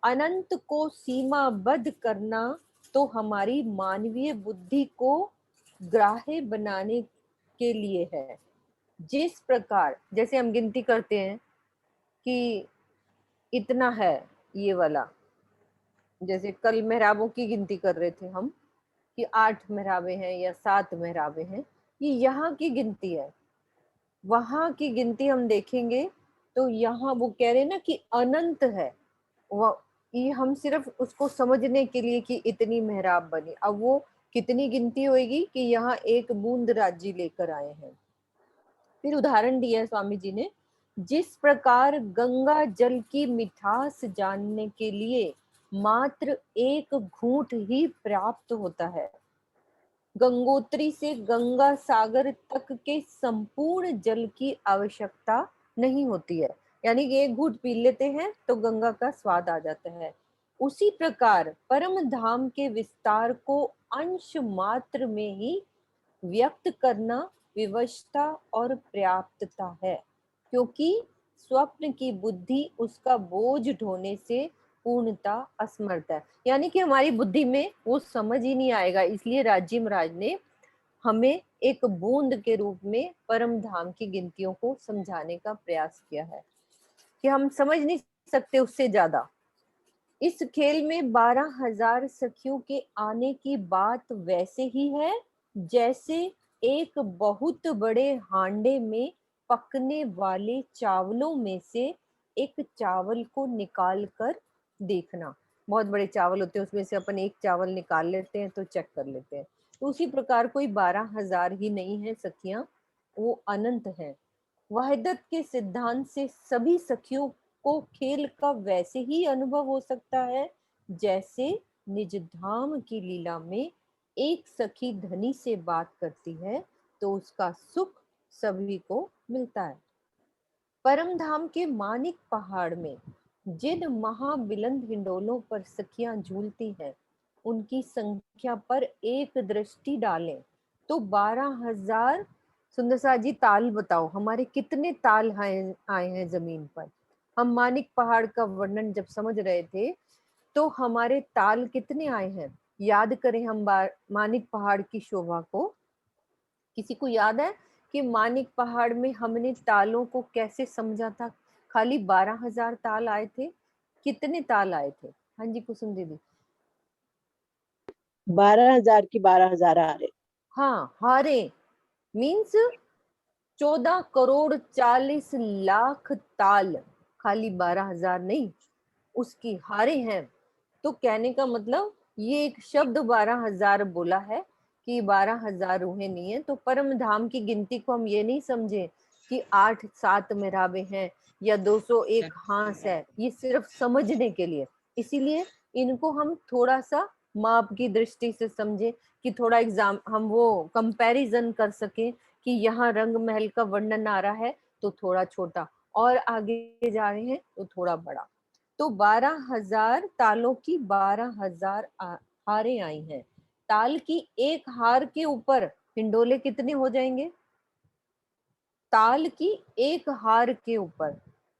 अनंत को सीमाबद्ध करना तो हमारी मानवीय बुद्धि को ग्राह्य बनाने के लिए है। जिस प्रकार जैसे हम गिनती करते हैं कि इतना है ये वाला, जैसे कल मेहराबों की गिनती कर रहे थे हम कि 8 मेहराबे हैं या 7 मेहराबे हैं, ये यहाँ की गिनती है। वहां की गिनती हम देखेंगे तो यहाँ वो कह रहे ना कि अनंत है। वो ये हम सिर्फ उसको समझने के लिए कि इतनी मेहराब बनी, अब वो कितनी गिनती होगी कि यहाँ एक बूंद राज्य लेकर आए हैं। फिर उदाहरण दिया है स्वामी जी ने, जिस प्रकार गंगा जल की मिठास जानने के लिए मात्र एक घूंट ही प्राप्त होता है, गंगोत्री से गंगा सागर तक के संपूर्ण जल की आवश्यकता नहीं होती है। यानी कि एक घूंट पी लेते हैं तो गंगा का स्वाद आ जाता है। उसी प्रकार परम धाम के विस्तार को अंश मात्र में ही व्यक्त करना विवशता और पर्याप्तता है, क्योंकि स्वप्न की बुद्धि उसका बोझ ढोने से पूर्णता असमर्थ है। यानी कि हमारी बुद्धि में वो समझ ही नहीं आएगा, इसलिए राजी महाराज ने हमें एक बूंद के रूप में परम धाम की गिनतियों को समझाने का प्रयास किया है कि हम समझ नहीं सकते उससे ज्यादा। इस खेल में 12,000 सखियों के आने की बात वैसे ही है जैसे एक बहुत बड़े हांडे में पकने वाले चावलों में से एक चावल को निकाल कर देखना। बहुत बड़े चावल होते हैं, उसमें से अपन एक चावल निकाल लेते हैं तो चेक कर लेते हैं। तो उसी प्रकार कोई 12,000 ही नहीं है सखियां, वो अनंत है। वहदत के सिद्धांत से सभी सखियों को खेल का वैसे ही अनुभव हो सकता है जैसे निज धाम की लीला में एक सखी धनी से बात करती है तो उसका सुख सभी को मिलता है। परम धाम के मानिक पहाड़ में जिन महाबिलंद हिंडोलों पर सखियां झूलती हैं, उनकी संख्या पर एक दृष्टि डालें तो 12,000 सुंदर जी ताल बताओ, हमारे कितने ताल आए आए हैं जमीन पर? हम मानिक पहाड़ का वर्णन जब समझ रहे थे तो हमारे ताल कितने आए हैं? याद करें हम मानिक पहाड़ की शोभा को। किसी को याद है कि मानिक पहाड़ में हमने तालों को कैसे समझा था? खाली 12,000 ताल आए थे। कितने ताल आए थे? हाँ जी कुसुम दीदी। 12,000 की 12,000 आ रहे। हाँ, हारे मीन्स 14,40,00,000 ताल, खाली 12,000 नहीं, उसकी हारे हैं। तो कहने का मतलब ये एक शब्द 12,000 बोला है कि 12,000 रूहें नहीं है। तो परम धाम की गिनती को हम ये नहीं समझे कि 8-7 मेहराबे हैं या 201 हांस है, ये सिर्फ समझने के लिए। इसीलिए इनको हम थोड़ा सा माप की दृष्टि से समझे कि थोड़ा एग्जाम हम वो कंपैरिजन कर सके कि यहाँ रंग महल का वर्णन आ रहा है तो थोड़ा छोटा, और आगे जा रहे हैं तो थोड़ा बड़ा। तो 12,000 तालों की 12,000 हारें आई हैं। ताल की एक हार के ऊपर हिंडोले कितने हो जाएंगे? ताल की एक हार के ऊपर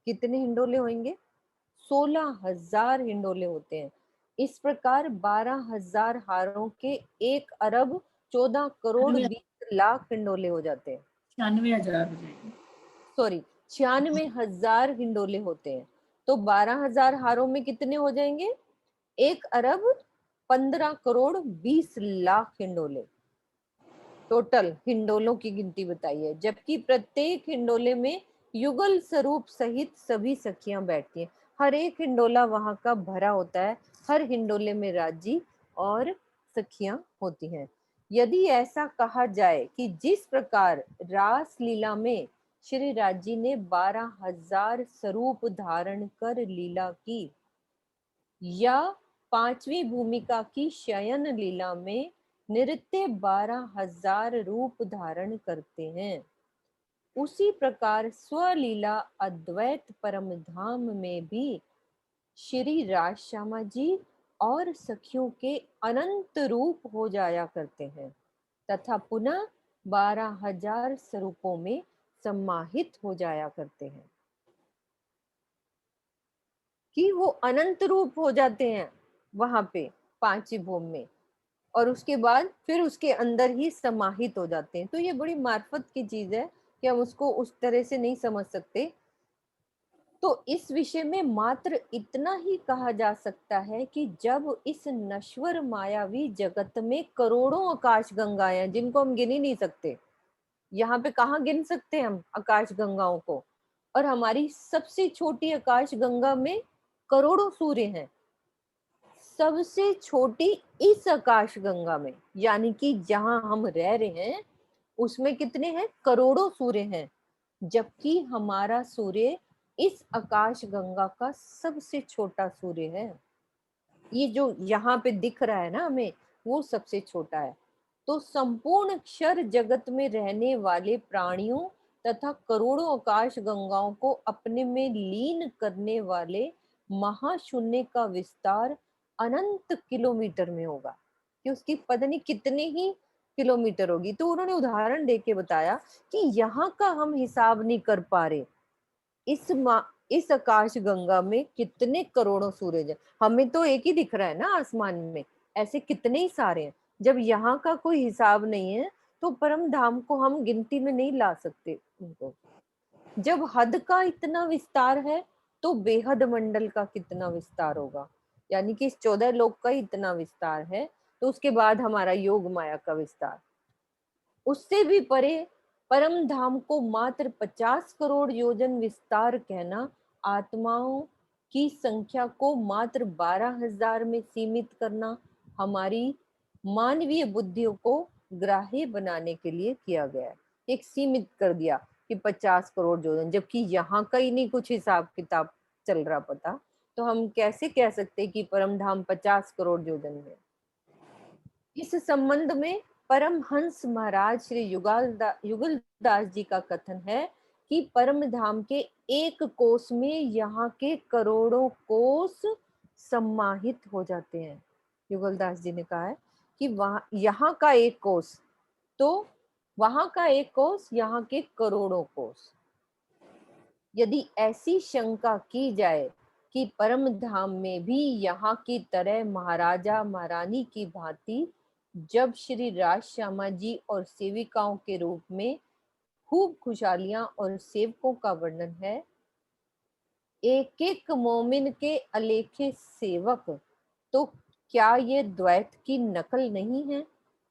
कितने हिंडोले होंगे? 16,000 हिंडोले होते हैं। इस प्रकार 12,000 हारों के 1 अरब 14 करोड़ 20 लाख हिंडोले हो जाते हैं। 96,000 हो जाएंगे। सॉरी, 96,000 हिंडोले होते हैं। तो 12,000 हारों में कितने हो जाएंगे? 1 अरब 15 करोड़ 20 लाख हिंडोले। टोटल हिंडोलों की गिनती बताई है, जबकि प्रत्येक हिंडोले में युगल स्वरूप सहित सभी सखियां बैठती हैं। हर एक हिंडोला वहां का भरा होता है, हर हिंडोले में राजी और सखियां होती हैं। यदि ऐसा कहा जाए कि जिस प्रकार रास लीला में श्री राजी ने 12,000 स्वरूप धारण कर लीला की, या 5वीं भूमिका की शयन लीला में नृत्य 12,000 रूप धारण करते हैं, उसी प्रकार स्वलीला अद्वैत परम धाम में भी श्री राज श्यामा जी और सखियों के अनंत रूप हो जाया करते हैं तथा पुनः 12,000 स्वरूपों में समाहित हो जाया करते हैं। कि वो अनंत रूप हो जाते हैं वहां पे 5वीं भूम में, और उसके बाद फिर उसके अंदर ही समाहित हो जाते हैं। तो ये बड़ी मार्फत की चीज है कि हम उसको उस तरह से नहीं समझ सकते। तो इस विषय में मात्र इतना ही कहा जा सकता है कि जब इस नश्वर मायावी जगत में करोड़ों आकाश गंगाएं हैं जिनको हम गिन ही नहीं सकते, यहाँ पे कहाँ गिन सकते हैं हम आकाश गंगाओं को, और हमारी सबसे छोटी आकाश गंगा में करोड़ों सूर्य हैं। सबसे छोटी इस आकाश गंगा में, यानी कि जहां हम रह रहे हैं उसमें कितने हैं? करोड़ों सूर्य हैं, जबकि हमारा सूर्य इस आकाश गंगा का सबसे छोटा सूर्य है। ये जो यहाँ पे दिख रहा है ना हमें, वो सबसे छोटा है। तो संपूर्ण क्षर जगत में रहने वाले प्राणियों तथा करोड़ों आकाश गंगाओं को अपने में लीन करने वाले महाशून्य का विस्तार अनंत किलोमीटर में होगा, कि उसकी पता नहीं कितने ही किलोमीटर होगी। तो उन्होंने उदाहरण देके बताया कि यहाँ का हम हिसाब नहीं कर पा रहे, इस आकाश गंगा में कितने करोड़ों सूरज हैं। हमें तो एक ही दिख रहा है ना आसमान में, ऐसे कितने ही सारे हैं। जब यहाँ का कोई हिसाब नहीं है तो परम धाम को हम गिनती में नहीं ला सकते उनको। जब हद का इतना विस्तार है तो बेहद मंडल का कितना विस्तार होगा, यानी कि इस 14 लोक का इतना विस्तार है, तो उसके बाद हमारा योग माया का विस्तार, उससे भी परे परम धाम को मात्र 50 करोड़ योजन विस्तार कहना, आत्माओं की संख्या को मात्र 12,000 में सीमित करना, हमारी मानवीय बुद्धियों को ग्राह्य बनाने के लिए किया गया है। एक सीमित कर दिया कि 50 करोड़ योजन, जबकि यहाँ का ही नहीं कुछ हिसाब किताब चल रहा पता। तो हम कैसे कह सकते कि परम धाम 50 करोड़ योजन में। इस संबंध में परमहंस महाराज श्री युगलदास जी का कथन है कि परम धाम के एक कोस में यहाँ के करोड़ों कोस सम्माहित हो जाते हैं। युगलदास जी ने कहा है कि वहां यहाँ का एक कोस तो वहां का एक कोस, यहाँ के करोड़ों कोस। यदि ऐसी शंका की जाए कि परम धाम में भी यहाँ की तरह महाराजा महारानी की भांति जब श्री राज श्यामा जी और सेविकाओं के रूप में खूब खुशहालियां और सेवकों का वर्णन है, एक एक मोमिन के अलेखे सेवक, तो क्या ये द्वैत की नकल नहीं है?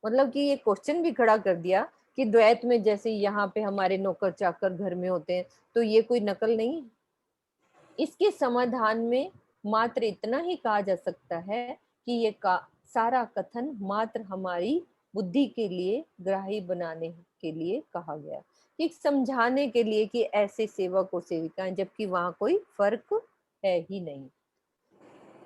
मतलब कि ये क्वेश्चन भी खड़ा कर दिया कि द्वैत में जैसे यहाँ पे हमारे नौकर चाकर घर में होते हैं, तो ये कोई नकल नहीं? इसके समाधान में मात्र इतना ही कहा जा सकता है कि ये सारा कथन मात्र हमारी बुद्धि के लिए ग्राही बनाने के लिए कहा गया, एक समझाने के लिए कि ऐसे सेवक और सेविकाएं, जबकि वहां कोई फर्क है ही नहीं।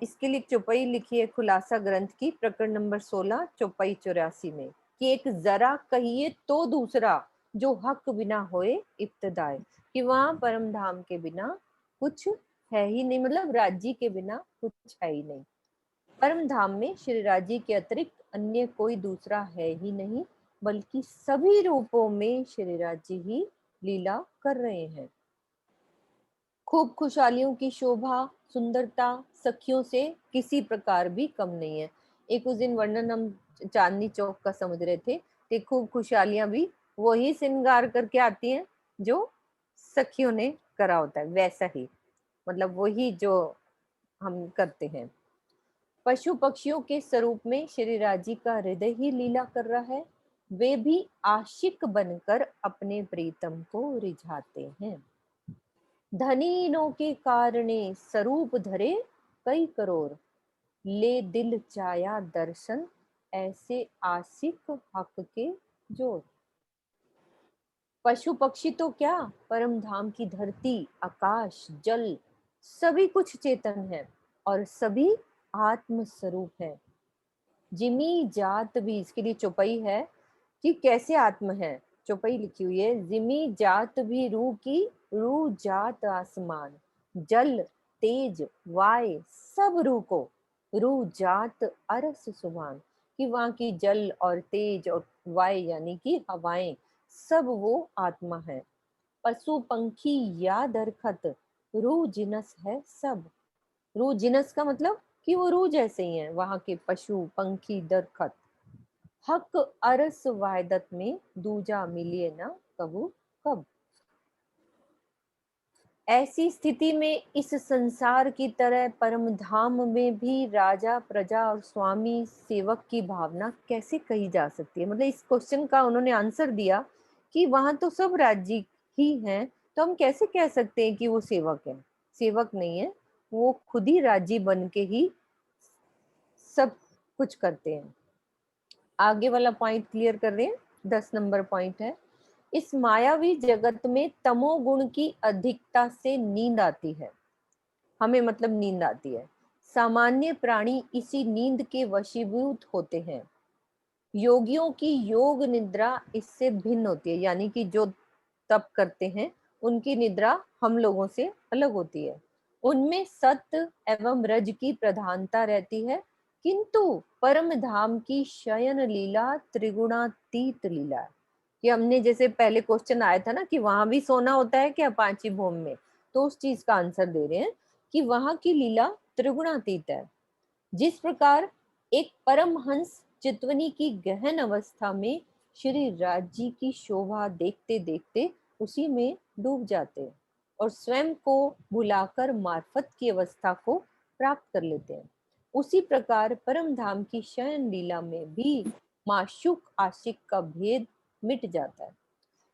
इसके लिए चौपाई लिखी है खुलासा ग्रंथ की, प्रकरण नंबर 16, चौपाई 84 में, कि एक जरा कहिए तो दूसरा जो हक बिना होए इब्तदाए, कि वहां परम धाम के बिना कुछ है ही नहीं, मतलब राज्य के बिना कुछ है ही नहीं। परम धाम में श्री राज्य के अतिरिक्त अन्य कोई दूसरा है ही नहीं, बल्कि सभी रूपों में श्री राज्य ही लीला कर रहे हैं। खूब खुशहालियों की शोभा सुंदरता सखियों से किसी प्रकार भी कम नहीं है। एक उस दिन वर्णन हम चांदनी चौक का समझ रहे थे कि खूब खुशहालियां भी वही श्रृंगार करके आती हैं जो सखियों ने करा होता है, वैसा ही, मतलब वही जो हम करते हैं। पशु पक्षियों के स्वरूप में श्री राजी का हृदय ही लीला कर रहा है, वे भी आशिक बनकर अपने प्रीतम को रिझाते हैं। धनीनों के कारणे स्वरूप धरे कई करोड़, ले दिल चाया दर्शन ऐसे आशिक हक के जोर। पशु पक्षी तो क्या, परम धाम की धरती आकाश जल सभी कुछ चेतन है और सभी आत्म स्वरूप है। जिमी जात भी, इसके लिए चौपाई है कि कैसे आत्म है। चौपाई लिखी हुई है, जिमी जात भी रू की, रू जात आसमान, जल तेज वाय सब रू को, रू जात अरस सुभान, कि वहां की जल और तेज और वाय यानी कि हवाएं सब वो आत्मा है। पशु पंखी या दरखत रू जिनस है सब, रू जिनस का मतलब कि वो रू जैसे ही हैं वहां के पशु पंखी दरखत। हक अरस वायदत में दूजा मिलिए ना कबू कब। ऐसी स्थिति में इस संसार की तरह परम धाम में भी राजा प्रजा और स्वामी सेवक की भावना कैसे कही जा सकती है? मतलब इस क्वेश्चन का उन्होंने आंसर दिया कि वहां तो सब राज्य ही हैं, तो हम कैसे कह सकते हैं कि वो सेवक है? सेवक नहीं है, वो खुद ही राज्य बन के ही सब कुछ करते हैं। आगे वाला पॉइंट क्लियर कर रहे हैं, 10 नंबर पॉइंट है, इस मायावी जगत में तमोगुण की अधिकता से नींद आती है, हमें मतलब नींद आती है। सामान्य प्राणी इसी नींद के वशीभूत होते हैं। योगियों की योग निद्रा इससे भिन्न होती है, यानी कि जो तप करते हैं उनकी निद्रा हम लोगों से अलग होती है। उनमें सत्य एवं रज की प्रधानता रहती है, किंतु परम धाम की शयन लीला त्रिगुणातीत लीला है। कि हमने जैसे पहले क्वेश्चन आया था ना कि वहां भी सोना होता है क्या पांची भूम में, तो उस चीज का आंसर दे रहे हैं कि वहां की लीला त्रिगुणातीत है। जिस प्रकार एक परमहंस चितवनी की गहन अवस्था में श्री राज्य की शोभा देखते देखते उसी में डूब जाते हैं और स्वयं को भुलाकर मार्फत की अवस्था को प्राप्त कर लेते हैं, उसी प्रकार परम धाम की शयन लीला में भी माशुक आशिक का भेद मिट जाता है।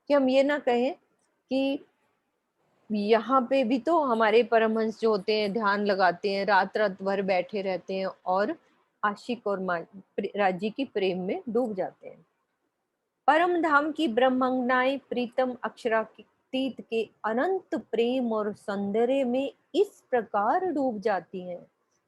कि हम ये ना कहें कि यहाँ पे भी तो हमारे परमहंस जो होते हैं ध्यान लगाते हैं, रात रात भर बैठे रहते हैं और आशिक और राज्य की प्रेम में डूब जाते हैं। परम धाम की ब्रह्मंगनाएं प्रीतम अक्षरातीत के अनंत प्रेम और सौंदर्य में इस प्रकार डूब जाती हैं।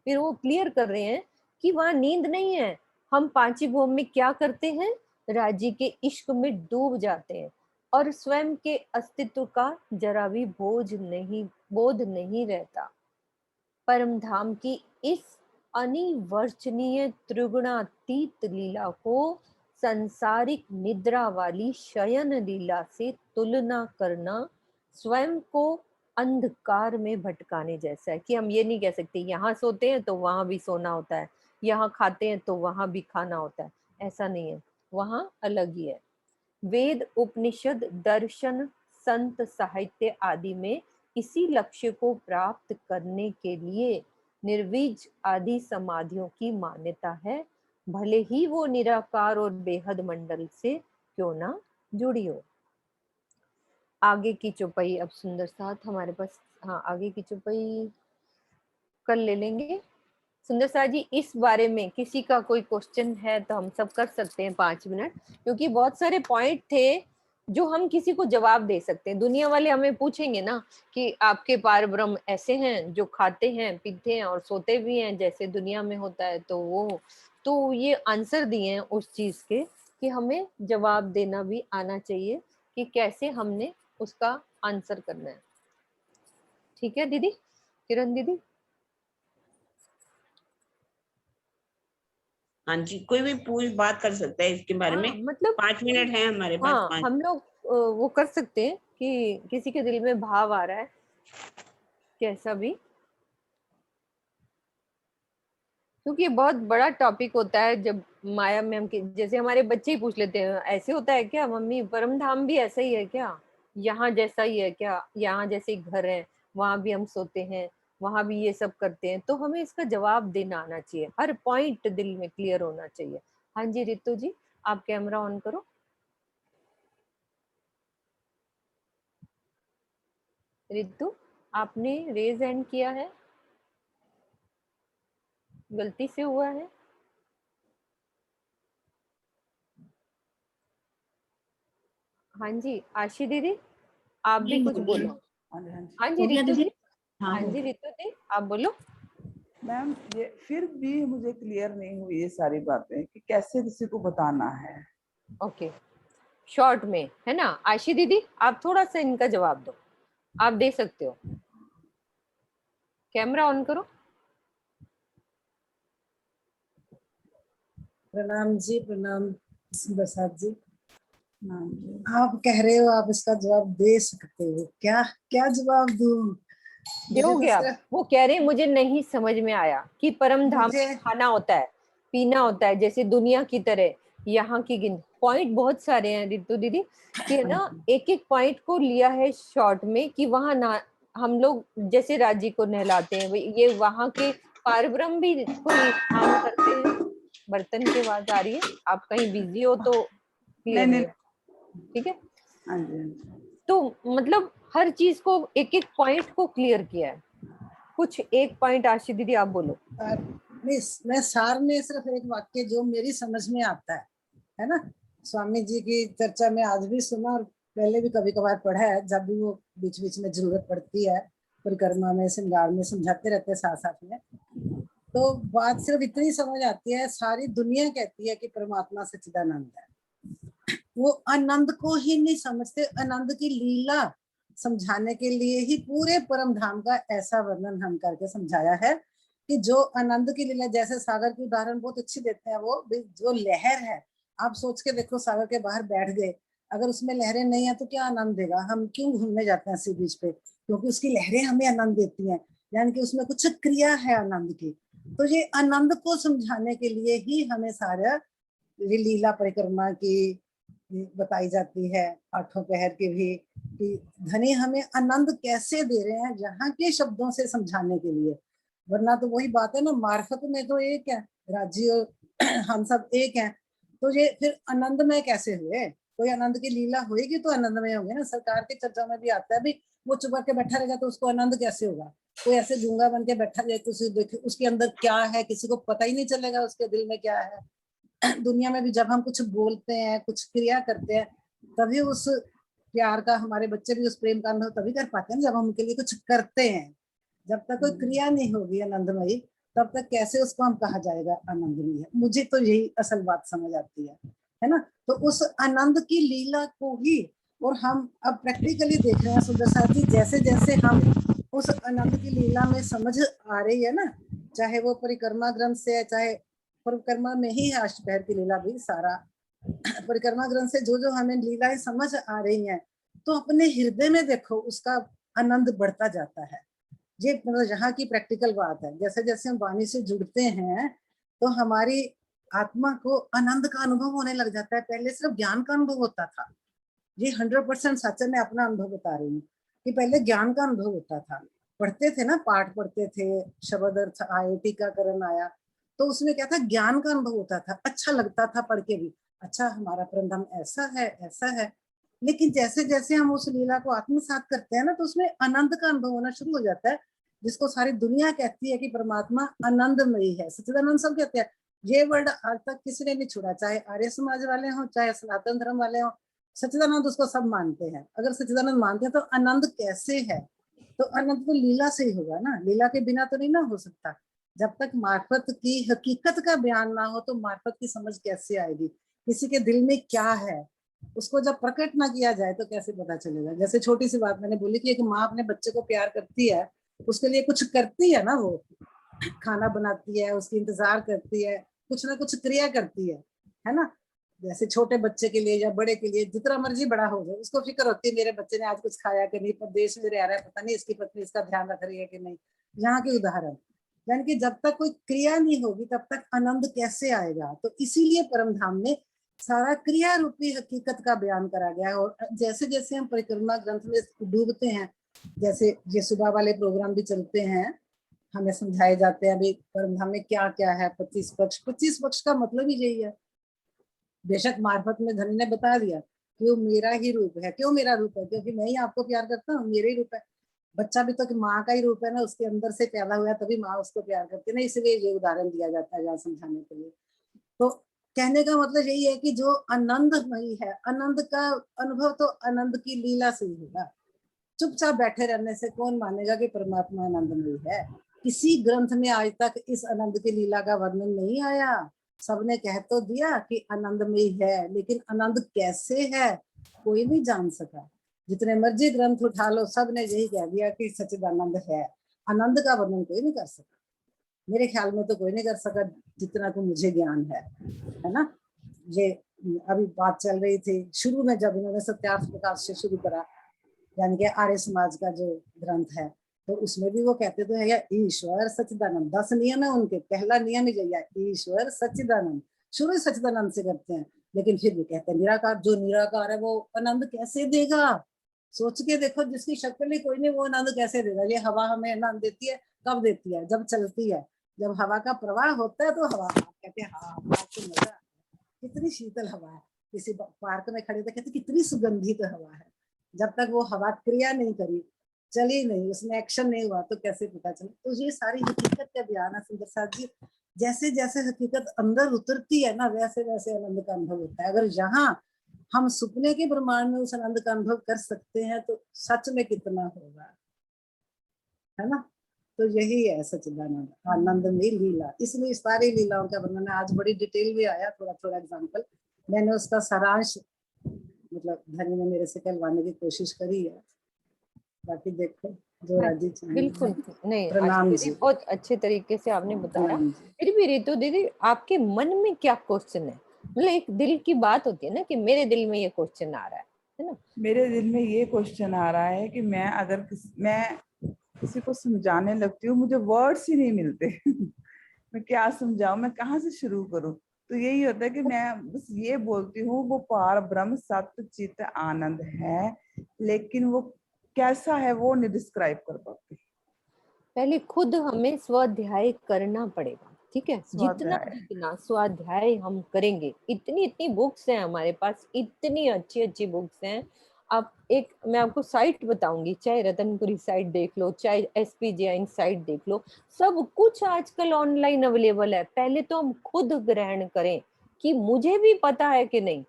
फिर वो क्लियर कर रहे हैं कि वहां नींद नहीं है, हम पांची भूम में क्या करते हैं, राज्य के इश्क में डूब जाते हैं और स्वयं के अस्तित्व का जरा भी बोध नहीं रहता। परम धाम की इस अनिवर्चनीय त्रिगुणातीत लीला को संसारिक निद्रा वाली शयन लीला से तुलना करना स्वयं को अंधकार में भटकाने जैसा है। कि हम ये नहीं कह सकते यहाँ सोते हैं तो वहां भी सोना होता है, यहाँ खाते हैं तो वहां भी खाना होता है, ऐसा नहीं है, वहां अलग ही है। वेद, उपनिषद, दर्शन, संत साहित्य आदि में इसी लक्ष्य को प्राप्त करने के लिए निर्वीज आदि समाधियों की मान्यता है, भले ही वो निराकार और बेहद मंडल से क्यों ना जुड़ी हो। आगे की चौपाई अब सुंदर साथ हमारे पास, हाँ आगे की चौपाई कल ले लेंगे। सुंदर साथ जी, इस बारे में किसी का कोई क्वेश्चन है तो हम सब कर सकते हैं 5 मिनट, क्योंकि बहुत सारे पॉइंट थे जो हम किसी को जवाब दे सकते हैं। दुनिया वाले हमें पूछेंगे ना कि आपके पार ब्रह्म ऐसे हैं जो खाते हैं, पीते हैं और सोते भी हैं जैसे दुनिया में होता है, तो ये आंसर दिए हैं उस चीज के कि हमें जवाब देना भी आना चाहिए कि कैसे हमने उसका आंसर करना है। ठीक है दीदी, किरण दीदी? हाँ जी, कोई भी पूरी बात कर सकता है इसके बारे में। मतलब 5 मिनट है हमारे पास। हाँ, 5 हम लोग वो कर सकते हैं कि किसी के दिल में भाव आ रहा है कैसा भी, क्योंकि ये बहुत बड़ा टॉपिक होता है। जब माया में हम जैसे हमारे बच्चे ही पूछ लेते हैं, ऐसे होता है क्या मम्मी, परम धाम भी ऐसा ही है क्या, यहाँ जैसा ही है क्या, यहाँ जैसे घर है वहां भी हम सोते हैं, वहां भी ये सब करते हैं? तो हमें इसका जवाब देना आना चाहिए, हर पॉइंट दिल में क्लियर होना चाहिए। हाँ जी रितु जी, आप कैमरा ऑन करो। रितु, आपने रेज हैंड किया है, गलती से हुआ है? हाँ जी आशी दीदी, आप भी कुछ बोलो। हाँ जी हो गया रितु दीदी? जी, हाँ जी रितु जी आप बोलो। मैम ये फिर भी मुझे क्लियर नहीं हुई ये सारी बातें कि कैसे किसी को बताना है। ओके, शॉर्ट में है ना। आशी दीदी आप थोड़ा सा इनका जवाब दो, आप दे सकते हो, कैमरा ऑन करो। प्रणाम जी, प्रणाम बरसात जी। हाँ जी। आप कह रहे हो आप इसका जवाब दे सकते हो, क्या क्या जवाब दूं? मुझे तो दोगे आप? सिर्फ वो कह रहे हैं मुझे नहीं समझ में आया कि परम धाम मुझे में खाना होता है, पीना होता है जैसे दुनिया की तरह, यहाँ की पॉइंट बहुत सारे हैं रितु दीदी कि है ना, एक एक पॉइंट को लिया है शॉर्ट में कि वहां ना हम लोग जैसे राजी को नहलाते हैं, ये वहां के पारब्रह्म भी कोई काम करते हैं। बर्तन की आवाज आ रही है, आप कहीं बिजी हो तो नहीं क्लियर नहीं। नहीं, ठीक है। हाँ जी हाँ जी। तो मतलब हर चीज को एक एक पॉइंट को क्लियर किया है। कुछ एक पॉइंट आशी दीदी आप बोलो। मैं सार में सिर्फ एक वाक्य जो मेरी समझ में आता है ना, स्वामी जी की चर्चा में आज भी सुना और पहले भी कभी कभार पढ़ा है, जब भी वो बीच बीच में जरूरत पड़ती है परिक्रमा में, श्रृंगार में समझाते रहते हैं साथ साथ में। तो बात सिर्फ इतनी समझ आती है, सारी दुनिया कहती है कि परमात्मा सच्चिदानंद है, वो आनंद को ही नहीं समझते। आनंद की लीला समझाने के लिए ही पूरे परम धाम का ऐसा वर्णन हम करके समझाया है कि जो आनंद की लीला, जैसे सागर की उदाहरण बहुत अच्छी देते हैं, वो जो लहर है, आप सोच के देखो, सागर के बाहर बैठ गए, अगर उसमें लहरें नहीं है तो क्या आनंद देगा? हम क्यों घूमने जाते हैं सी बीच पे? क्योंकि उसकी लहरें हमें आनंद देती हैं, यानी कि उसमें कुछ क्रिया है आनंद की। तो ये आनंद को समझाने के लिए ही हमें सारा लीला परिक्रमा की बताई जाती है, आठों पहर की भी, कि धनी हमें आनंद कैसे दे रहे हैं यहाँ के शब्दों से समझाने के लिए। वरना तो वही बात है ना, मार्फत में तो एक है, राजी और हम सब एक हैं, तो ये फिर आनंदमय कैसे हुए? कोई आनंद की लीला होगी तो आनंदमय होंगे ना। सरकार की चर्चा में भी आता है भी, वो चुप के बैठा रहेगा तो उसको आनंद कैसे होगा? कोई ऐसे गूंगा बन के बैठा जाए तो उसके अंदर क्या है किसी को पता ही नहीं चलेगा, उसके दिल में क्या है। दुनिया में भी जब हम कुछ बोलते हैं, कुछ क्रिया करते हैं, तभी उस प्यार का, हमारे बच्चे भी उस प्रेम का अनुभव तभी कर पाते हैं जब हम उनके लिए कुछ करते हैं। जब तक कोई क्रिया नहीं होगी आनंदमयी, तब तक कैसे उसको हम कहा जाएगा आनंदमयी है? मुझे तो यही असल बात समझ आती है ना। तो उस आनंद की लीला को ही, और हम अब प्रैक्टिकली देख रहे हैं सुंदर साथ जी, जैसे जैसे हम उस आनंद की लीला में समझ आ रही है ना, चाहे वो परिक्रमा ग्रंथ से है, चाहे परिक्रमा में ही है अष्टपहर की लीला भी, सारा परिक्रमा ग्रंथ से जो जो हमें लीलाएं समझ आ रही हैं, तो अपने हृदय में देखो उसका आनंद बढ़ता जाता है। ये मतलब यहाँ की प्रैक्टिकल बात है। जैसे जैसे हम वाणी से जुड़ते हैं तो हमारी आत्मा को आनंद का अनुभव होने लग जाता है। पहले सिर्फ ज्ञान का अनुभव होता था। ये 100% सच है, मैं अपना अनुभव बता रही हूँ कि पहले ज्ञान का अनुभव होता था। पढ़ते थे ना, पाठ पढ़ते थे, शब्द अर्थ आए, टीकाकरण आया, तो उसमें क्या था, ज्ञान का अनुभव होता था, अच्छा लगता था पढ़ के भी, अच्छा हमारा परम धाम ऐसा है ऐसा है। लेकिन जैसे जैसे हम उस लीला को आत्मसात करते हैं ना, तो उसमें आनंद का अनुभव होना शुरू हो जाता है, जिसको सारी दुनिया कहती है कि परमात्मा आनंदमयी है। सच्चिदानंद सब कहते हैं। ये वर्ड आज तक किसी ने नहीं छोड़ा, चाहे आर्य समाज वाले हो चाहे सनातन धर्म वाले हो, सच्चिदानंद उसको सब मानते हैं। अगर सच्चिदानंद मानते हैं तो आनंद कैसे है, तो आनंद तो लीला से ही होगा ना, लीला के बिना तो नहीं ना हो सकता। जब तक मार्फत की हकीकत का बयान ना हो तो मार्फत की समझ कैसे आएगी, किसी के दिल में क्या है उसको जब प्रकट ना किया जाए तो कैसे पता चलेगा। जैसे छोटी सी बात मैंने बोली कि एक माँ अपने बच्चे को प्यार करती है, उसके लिए कुछ करती है ना, वो खाना बनाती है, उसकी इंतजार करती है, कुछ ना कुछ क्रिया करती है ना। जैसे छोटे बच्चे के लिए या बड़े के लिए, जितना मर्जी बड़ा हो जाए, उसको फिक्र होती है मेरे बच्चे ने आज कुछ खाया कि नहीं, परदेश में रह रहा है, पता नहीं इसकी पत्नी इसका ध्यान रख रही है कि नहीं। यहाँ के उदाहरण, यानी कि जब तक कोई क्रिया नहीं होगी तब तक आनंद कैसे आएगा। तो इसीलिए परम धाम में सारा क्रिया रूपी हकीकत का बयान करा गया है। और जैसे जैसे हम परिक्रमा ग्रंथ में डूबते हैं, जैसे ये सुबह वाले प्रोग्राम भी चलते हैं, हमें समझाए जाते हैं अभी परम धाम में क्या क्या है। 25 पक्ष, 25 पक्ष का मतलब ही यही है। बेशक मार्फत में धनी ने बता दिया कि वो मेरा ही रूप है। क्यों मेरा रूप है? क्योंकि मैं ही आपको प्यार करता हूँ, मेरे ही रूप है। बच्चा भी तो माँ का ही रूप है ना, उसके अंदर से पैदा हुआ तभी माँ उसको प्यार करती है ना, इसलिए ये उदाहरण दिया जाता है यहाँ समझाने के लिए। तो कहने का मतलब यही है कि जो आनंदमयी है, आनंद का अनुभव तो आनंद की लीला से ही होगा। चुपचाप बैठे रहने से कौन मानेगा कि परमात्मा आनंदमयी है? किसी ग्रंथ में आज तक इस आनंद की लीला का वर्णन नहीं आया। सबने कह तो दिया कि आनंदमयी है, लेकिन आनंद कैसे है कोई नहीं जान सका। जितने मर्जी ग्रंथ उठा लो, सब ने यही कह दिया कि सच्चिदानंद है। आनंद का वर्णन कोई नहीं कर सका, मेरे ख्याल में तो कोई नहीं कर सका, जितना को मुझे ज्ञान है ना। ये अभी बात चल रही थी शुरू में, जब इन्होंने सत्यार्थ प्रकाश से शुरू करा, यानी कि आर्य समाज का जो ग्रंथ है, तो उसमें भी वो कहते तो है ईश्वर सच्चिदानंद। 10 नियम है उनके, पहला नियम ही यही है, ईश्वर सच्चिदानंद। शुरू सच्चिदानंद से करते हैं, लेकिन फिर भी कहते हैं निराकार। जो निराकार है वो आनंद कैसे देगा? सोच के देखो, जिसकी शक्ल ही कोई नहीं, वो आनंद कैसे देगा? ये हवा हमें आनंद देती है, कब देती है? जब चलती है, जब हवा का प्रवाह होता है तो हवा, कहते हैं हाँ तो मजा, कितनी शीतल हवा है। किसी पार्क में खड़े थे, कहते कितनी सुगंधित हवा है। जब तक वो हवा क्रिया नहीं करी, चली नहीं, उसमें एक्शन नहीं हुआ, तो कैसे पता चले? तो ये सारी हकीकत का बयान है सुंदर साथ जी। जैसे जैसे हकीकत अंदर उतरती है ना, वैसे वैसे आनंद का अनुभव होता है। अगर यहाँ हम सपने के ब्रह्मांड में उस आनंद का अनुभव कर सकते हैं तो सच में कितना होगा, है ना। तो यही है सच्चिदानंद, आनंदमयी लीला। इसलिए सारी लीलाओं का वर्णन आज बड़ी डिटेल में आया, थोड़ा थोड़ा एग्जाम्पल मैंने उसका सारांश मतलब धनी ने मेरे से कहलवाने की कोशिश करी है। बाकी देखो जो राजी चाहे। बिल्कुल नहीं, प्रणाम जी। बहुत अच्छे तरीके से आपने बताया। फिर भी रितु दीदी, आपके मन में क्या क्वेश्चन है? मतलब एक दिल की बात होती है ना कि मेरे दिल में ये क्वेश्चन आ रहा है ना। मेरे दिल में ये क्वेश्चन आ रहा है कि मैं अगर मैं किसी को समझाने लगती हूँ, मुझे वर्ड्स ही नहीं मिलते। मैं क्या समझाऊं, मैं कहाँ से शुरू करूं? तो यही होता है कि मैं बस ये बोलती हूँ वो पार ब्रह्म सत्य चित आनंद है, लेकिन वो कैसा है वो नहीं डिस्क्राइब कर पाती। पहले खुद हमें स्वाध्याय करना पड़ेगा, ठीक है। जितना स्वाध्याय हम करेंगे, इतनी बुक्स हैं हमारे पास, इतनी अच्छी बुक्स हैं। आप मैं आपको साइट बताऊंगी, चाहे रतनपुरी साइट देख लो, चाहे SP जैन साइट देख लो, सब कुछ आजकल ऑनलाइन अवेलेबल है। पहले तो हम खुद ग्रहण करें कि मुझे भी पता है कि नहीं।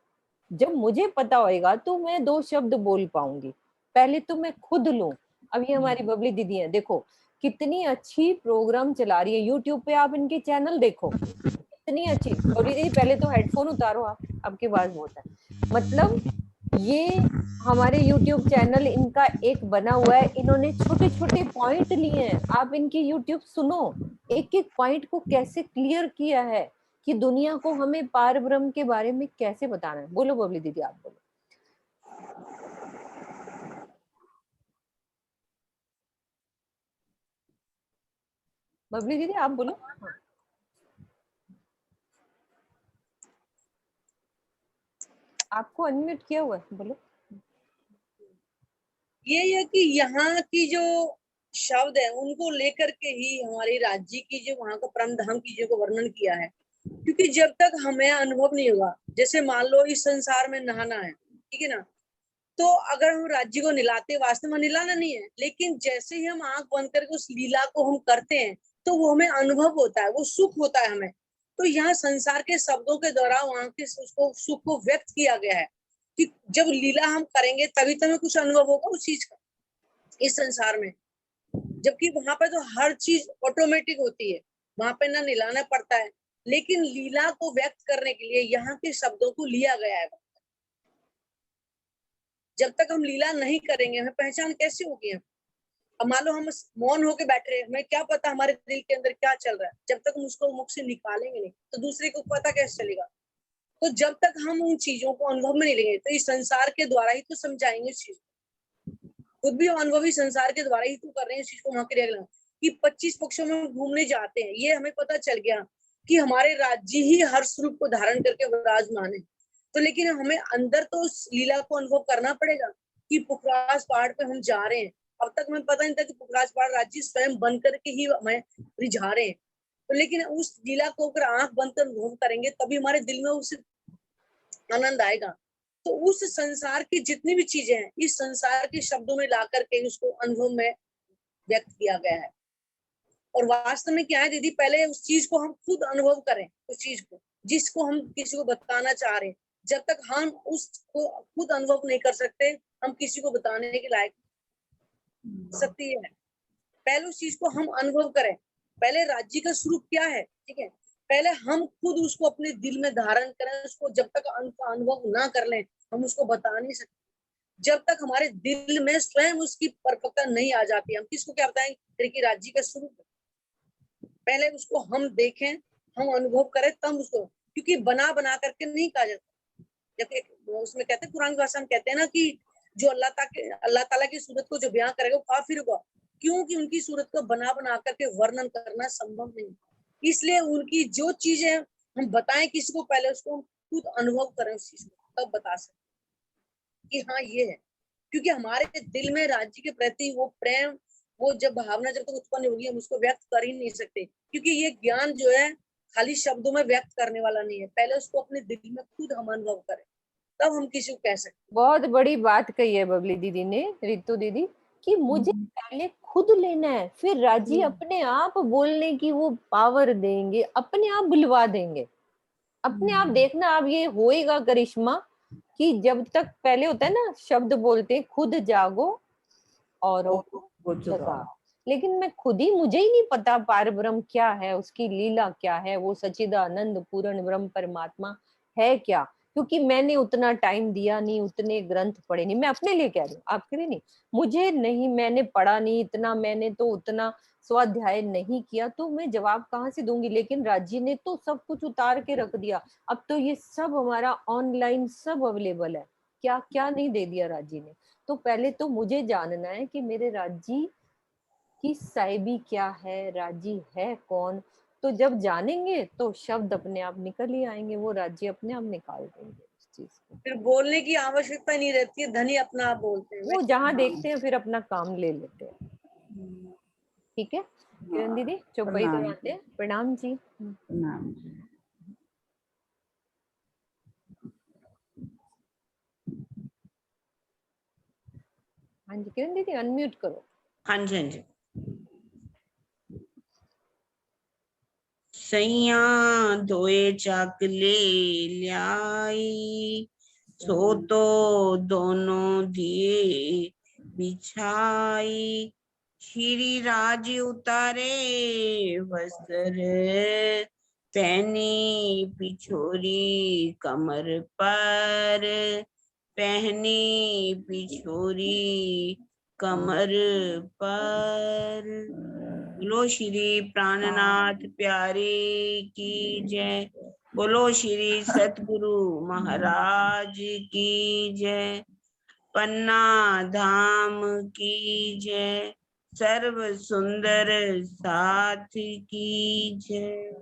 जब मुझे पता होएगा तो मैं 2 शब्द बोल पाऊंगी। पहले तो मैं खुद लूं। अब ये हमारी बबली दीदी है, देखो कितनी अच्छी प्रोग्राम चला रही है यूट्यूब पे। आप इनके चैनल देखो, कितनी अच्छी। बबली दीदी पहले तो हेडफोन उतारो, आप, आपकी आवाज बहुत है। मतलब ये हमारे YouTube चैनल इनका एक बना हुआ है, इन्होंने छोटे छोटे पॉइंट लिए हैं। आप इनकी YouTube सुनो, एक एक पॉइंट को कैसे क्लियर किया है। कि दुनिया को हमें पार ब्रह्म के बारे में कैसे बताना है। बोलो बबली दीदी, आप बोलो। बबली दीदी आप बोलो। हाँ। आपको अनम्यूट किया हुआ है, बोलो। ये है कि यहाँ की जो शब्द है उनको लेकर के ही हमारे राज्य की जो वहाँ का परम धाम की जो वर्णन किया है, क्योंकि जब तक हमें अनुभव नहीं होगा, जैसे मान लो इस संसार में नहाना है, ठीक है ना, तो अगर हम राज्य को निलाते, वास्तव में निलाना नहीं है, लेकिन जैसे ही हम आंख बंद करके उस लीला को हम करते हैं तो वो हमें अनुभव होता है, वो सुख होता है हमें। तो यहाँ संसार के शब्दों के द्वारा वहां के उसको सुख को व्यक्त किया गया है कि जब लीला हम करेंगे तभी तो हमें कुछ अनुभव होगा उस चीज का इस संसार में, जबकि वहां पे तो हर चीज ऑटोमेटिक होती है, वहां पे ना निलाना पड़ता है, लेकिन लीला को व्यक्त करने के लिए यहाँ के शब्दों को लिया गया है। जब तक हम लीला नहीं करेंगे हमें पहचान कैसे होगी? अब मान लो हम मौन होके बैठे रहे, हमें क्या पता हमारे दिल के अंदर क्या चल रहा है, जब तक हम उसको मुख से निकालेंगे नहीं तो दूसरे को पता कैसे चलेगा? तो जब तक हम उन चीजों को अनुभव में नहीं लेंगे तो इस संसार के द्वारा ही तो समझाएंगे इस चीज को। खुद भी अनुभवी संसार के द्वारा ही तो कर रहे हैं इस चीज को। वहां के कि 25 पक्षों में घूमने जाते हैं, ये हमें पता चल गया कि हमारे राज्य ही हर स्वरूप को धारण करके विराजमान है, तो लेकिन हमें अंदर तो उस लीला को अनुभव करना पड़ेगा कि पुखराज पहाड़ पे हम जा रहे हैं। अब तक हमें पता नहीं था कि पुखराज पहाड़ राज्य स्वयं बन करके ही हमें रिझा रहे हैं, तो लेकिन उस लीला को अगर आंख बंद कर अनुभव करेंगे तभी हमारे दिल में उस आनंद आएगा। तो उस संसार की जितनी भी चीजें हैं इस संसार के शब्दों में ला करके उसको अनुभव में व्यक्त किया गया है। और वास्तव में क्या है दीदी, पहले उस चीज को हम खुद अनुभव करें, उस चीज को जिसको हम किसी को बताना चाह रहे हैं। जब तक हम उसको खुद अनुभव नहीं कर सकते हम किसी को बताने के लायक सकती है। पहले उस चीज को हम अनुभव करें, पहले राज्य का स्वरूप क्या है, ठीक है, पहले हम खुद उसको अपने दिल में धारण करें। उसको जब तक उनका अनुभव ना कर लें हम उसको बता नहीं सकते। जब तक हमारे दिल में स्वयं उसकी परिपक्वता नहीं आ जाती हम किसको क्या बताएं कि राज्य का स्वरूप। पहले उसको हम देखें, हम अनुभव करें तब उसको, क्योंकि बना बना करके नहीं कहा जाता। जब उसमें कहते हैं कुरान की भाषा में कहते हैं ना कि जो अल्लाह ताला की सूरत को जो बयां करेगा वो काफिर होगा, क्योंकि उनकी सूरत को बना बना करके वर्णन करना संभव नहीं। इसलिए उनकी जो चीजें हम बताएं किसी को, पहले उसको हम खुद अनुभव करें उस चीज को, तब बता सकते कि हाँ ये है। क्योंकि हमारे दिल में राज्य के प्रति वो प्रेम, वो जब भावना जब तक उत्पन्न होगी हम उसको व्यक्त कर ही नहीं सकते, क्योंकि ये ज्ञान जो है खाली शब्दों में व्यक्त करने वाला नहीं है। पहले उसको अपने दिल में खुद हम अनुभव करें तब हम किसी को कह सकते। बहुत बड़ी बात कही है बबली दीदी ने, रितु दीदी, कि मुझे पहले खुद लेना है, फिर राजी अपने आप बोलने की वो पावर देंगे, अपने आप बुलवा देंगे। अपने आप देखना, आप ये होएगा करिश्मा कि जब तक पहले होता है ना शब्द बोलते हैं खुद जागो और जगाओ, लेकिन मैं खुद ही, मुझे ही नहीं पता पार ब्रह्म क्या है, उसकी लीला क्या है, वो सच्चिदानंद पूर्ण ब्रह्म परमात्मा है क्या, क्योंकि मैंने उतना टाइम दिया नहीं, उतने ग्रंथ पढ़े नहीं। मैं अपने लिए कह रही हूँ, आपके लिए नहीं। मुझे नहीं, मैंने पढ़ा नहीं इतना, मैंने तो उतना स्वाध्याय नहीं किया, तो मैं जवाब कहाँ से दूंगी। लेकिन राज्य ने तो सब कुछ उतार के रख दिया, अब तो ये सब हमारा ऑनलाइन सब अवेलेबल है, क्या क्या नहीं दे दिया राज्य ने। तो पहले तो मुझे जानना है कि मेरे राज्य की साहिबी क्या है, राज्य है कौन। तो जब जानेंगे तो शब्द अपने आप निकल ही आएंगे, वो राज्य अपने आप निकाल देंगे उस चीज को। फिर बोलने की आवश्यकता नहीं रहती है, धनी अपना आप बोलते हैं। वो जहाँ देखते हैं फिर अपना काम ले लेते हैं। ठीक है किरण दीदी, चौपाई करवाते हैं। प्रणाम जी। प्रणाम जी। हाँ जी किरण दीदी अनम्यूट करो। हाँ जी हाँ जी। सैया धोए चाकले ल्याई, सो तो दोनों दिए बिछाई, श्री राज उतारे वस्त्र, पहनी पिछोरी कमर पर, पहनी पिछोरी कमर पर। बोलो श्री प्राणनाथ प्यारे की जय। बोलो श्री सतगुरु महाराज की जय। पन्ना धाम की जय। सर्व सुंदर साथ की जय।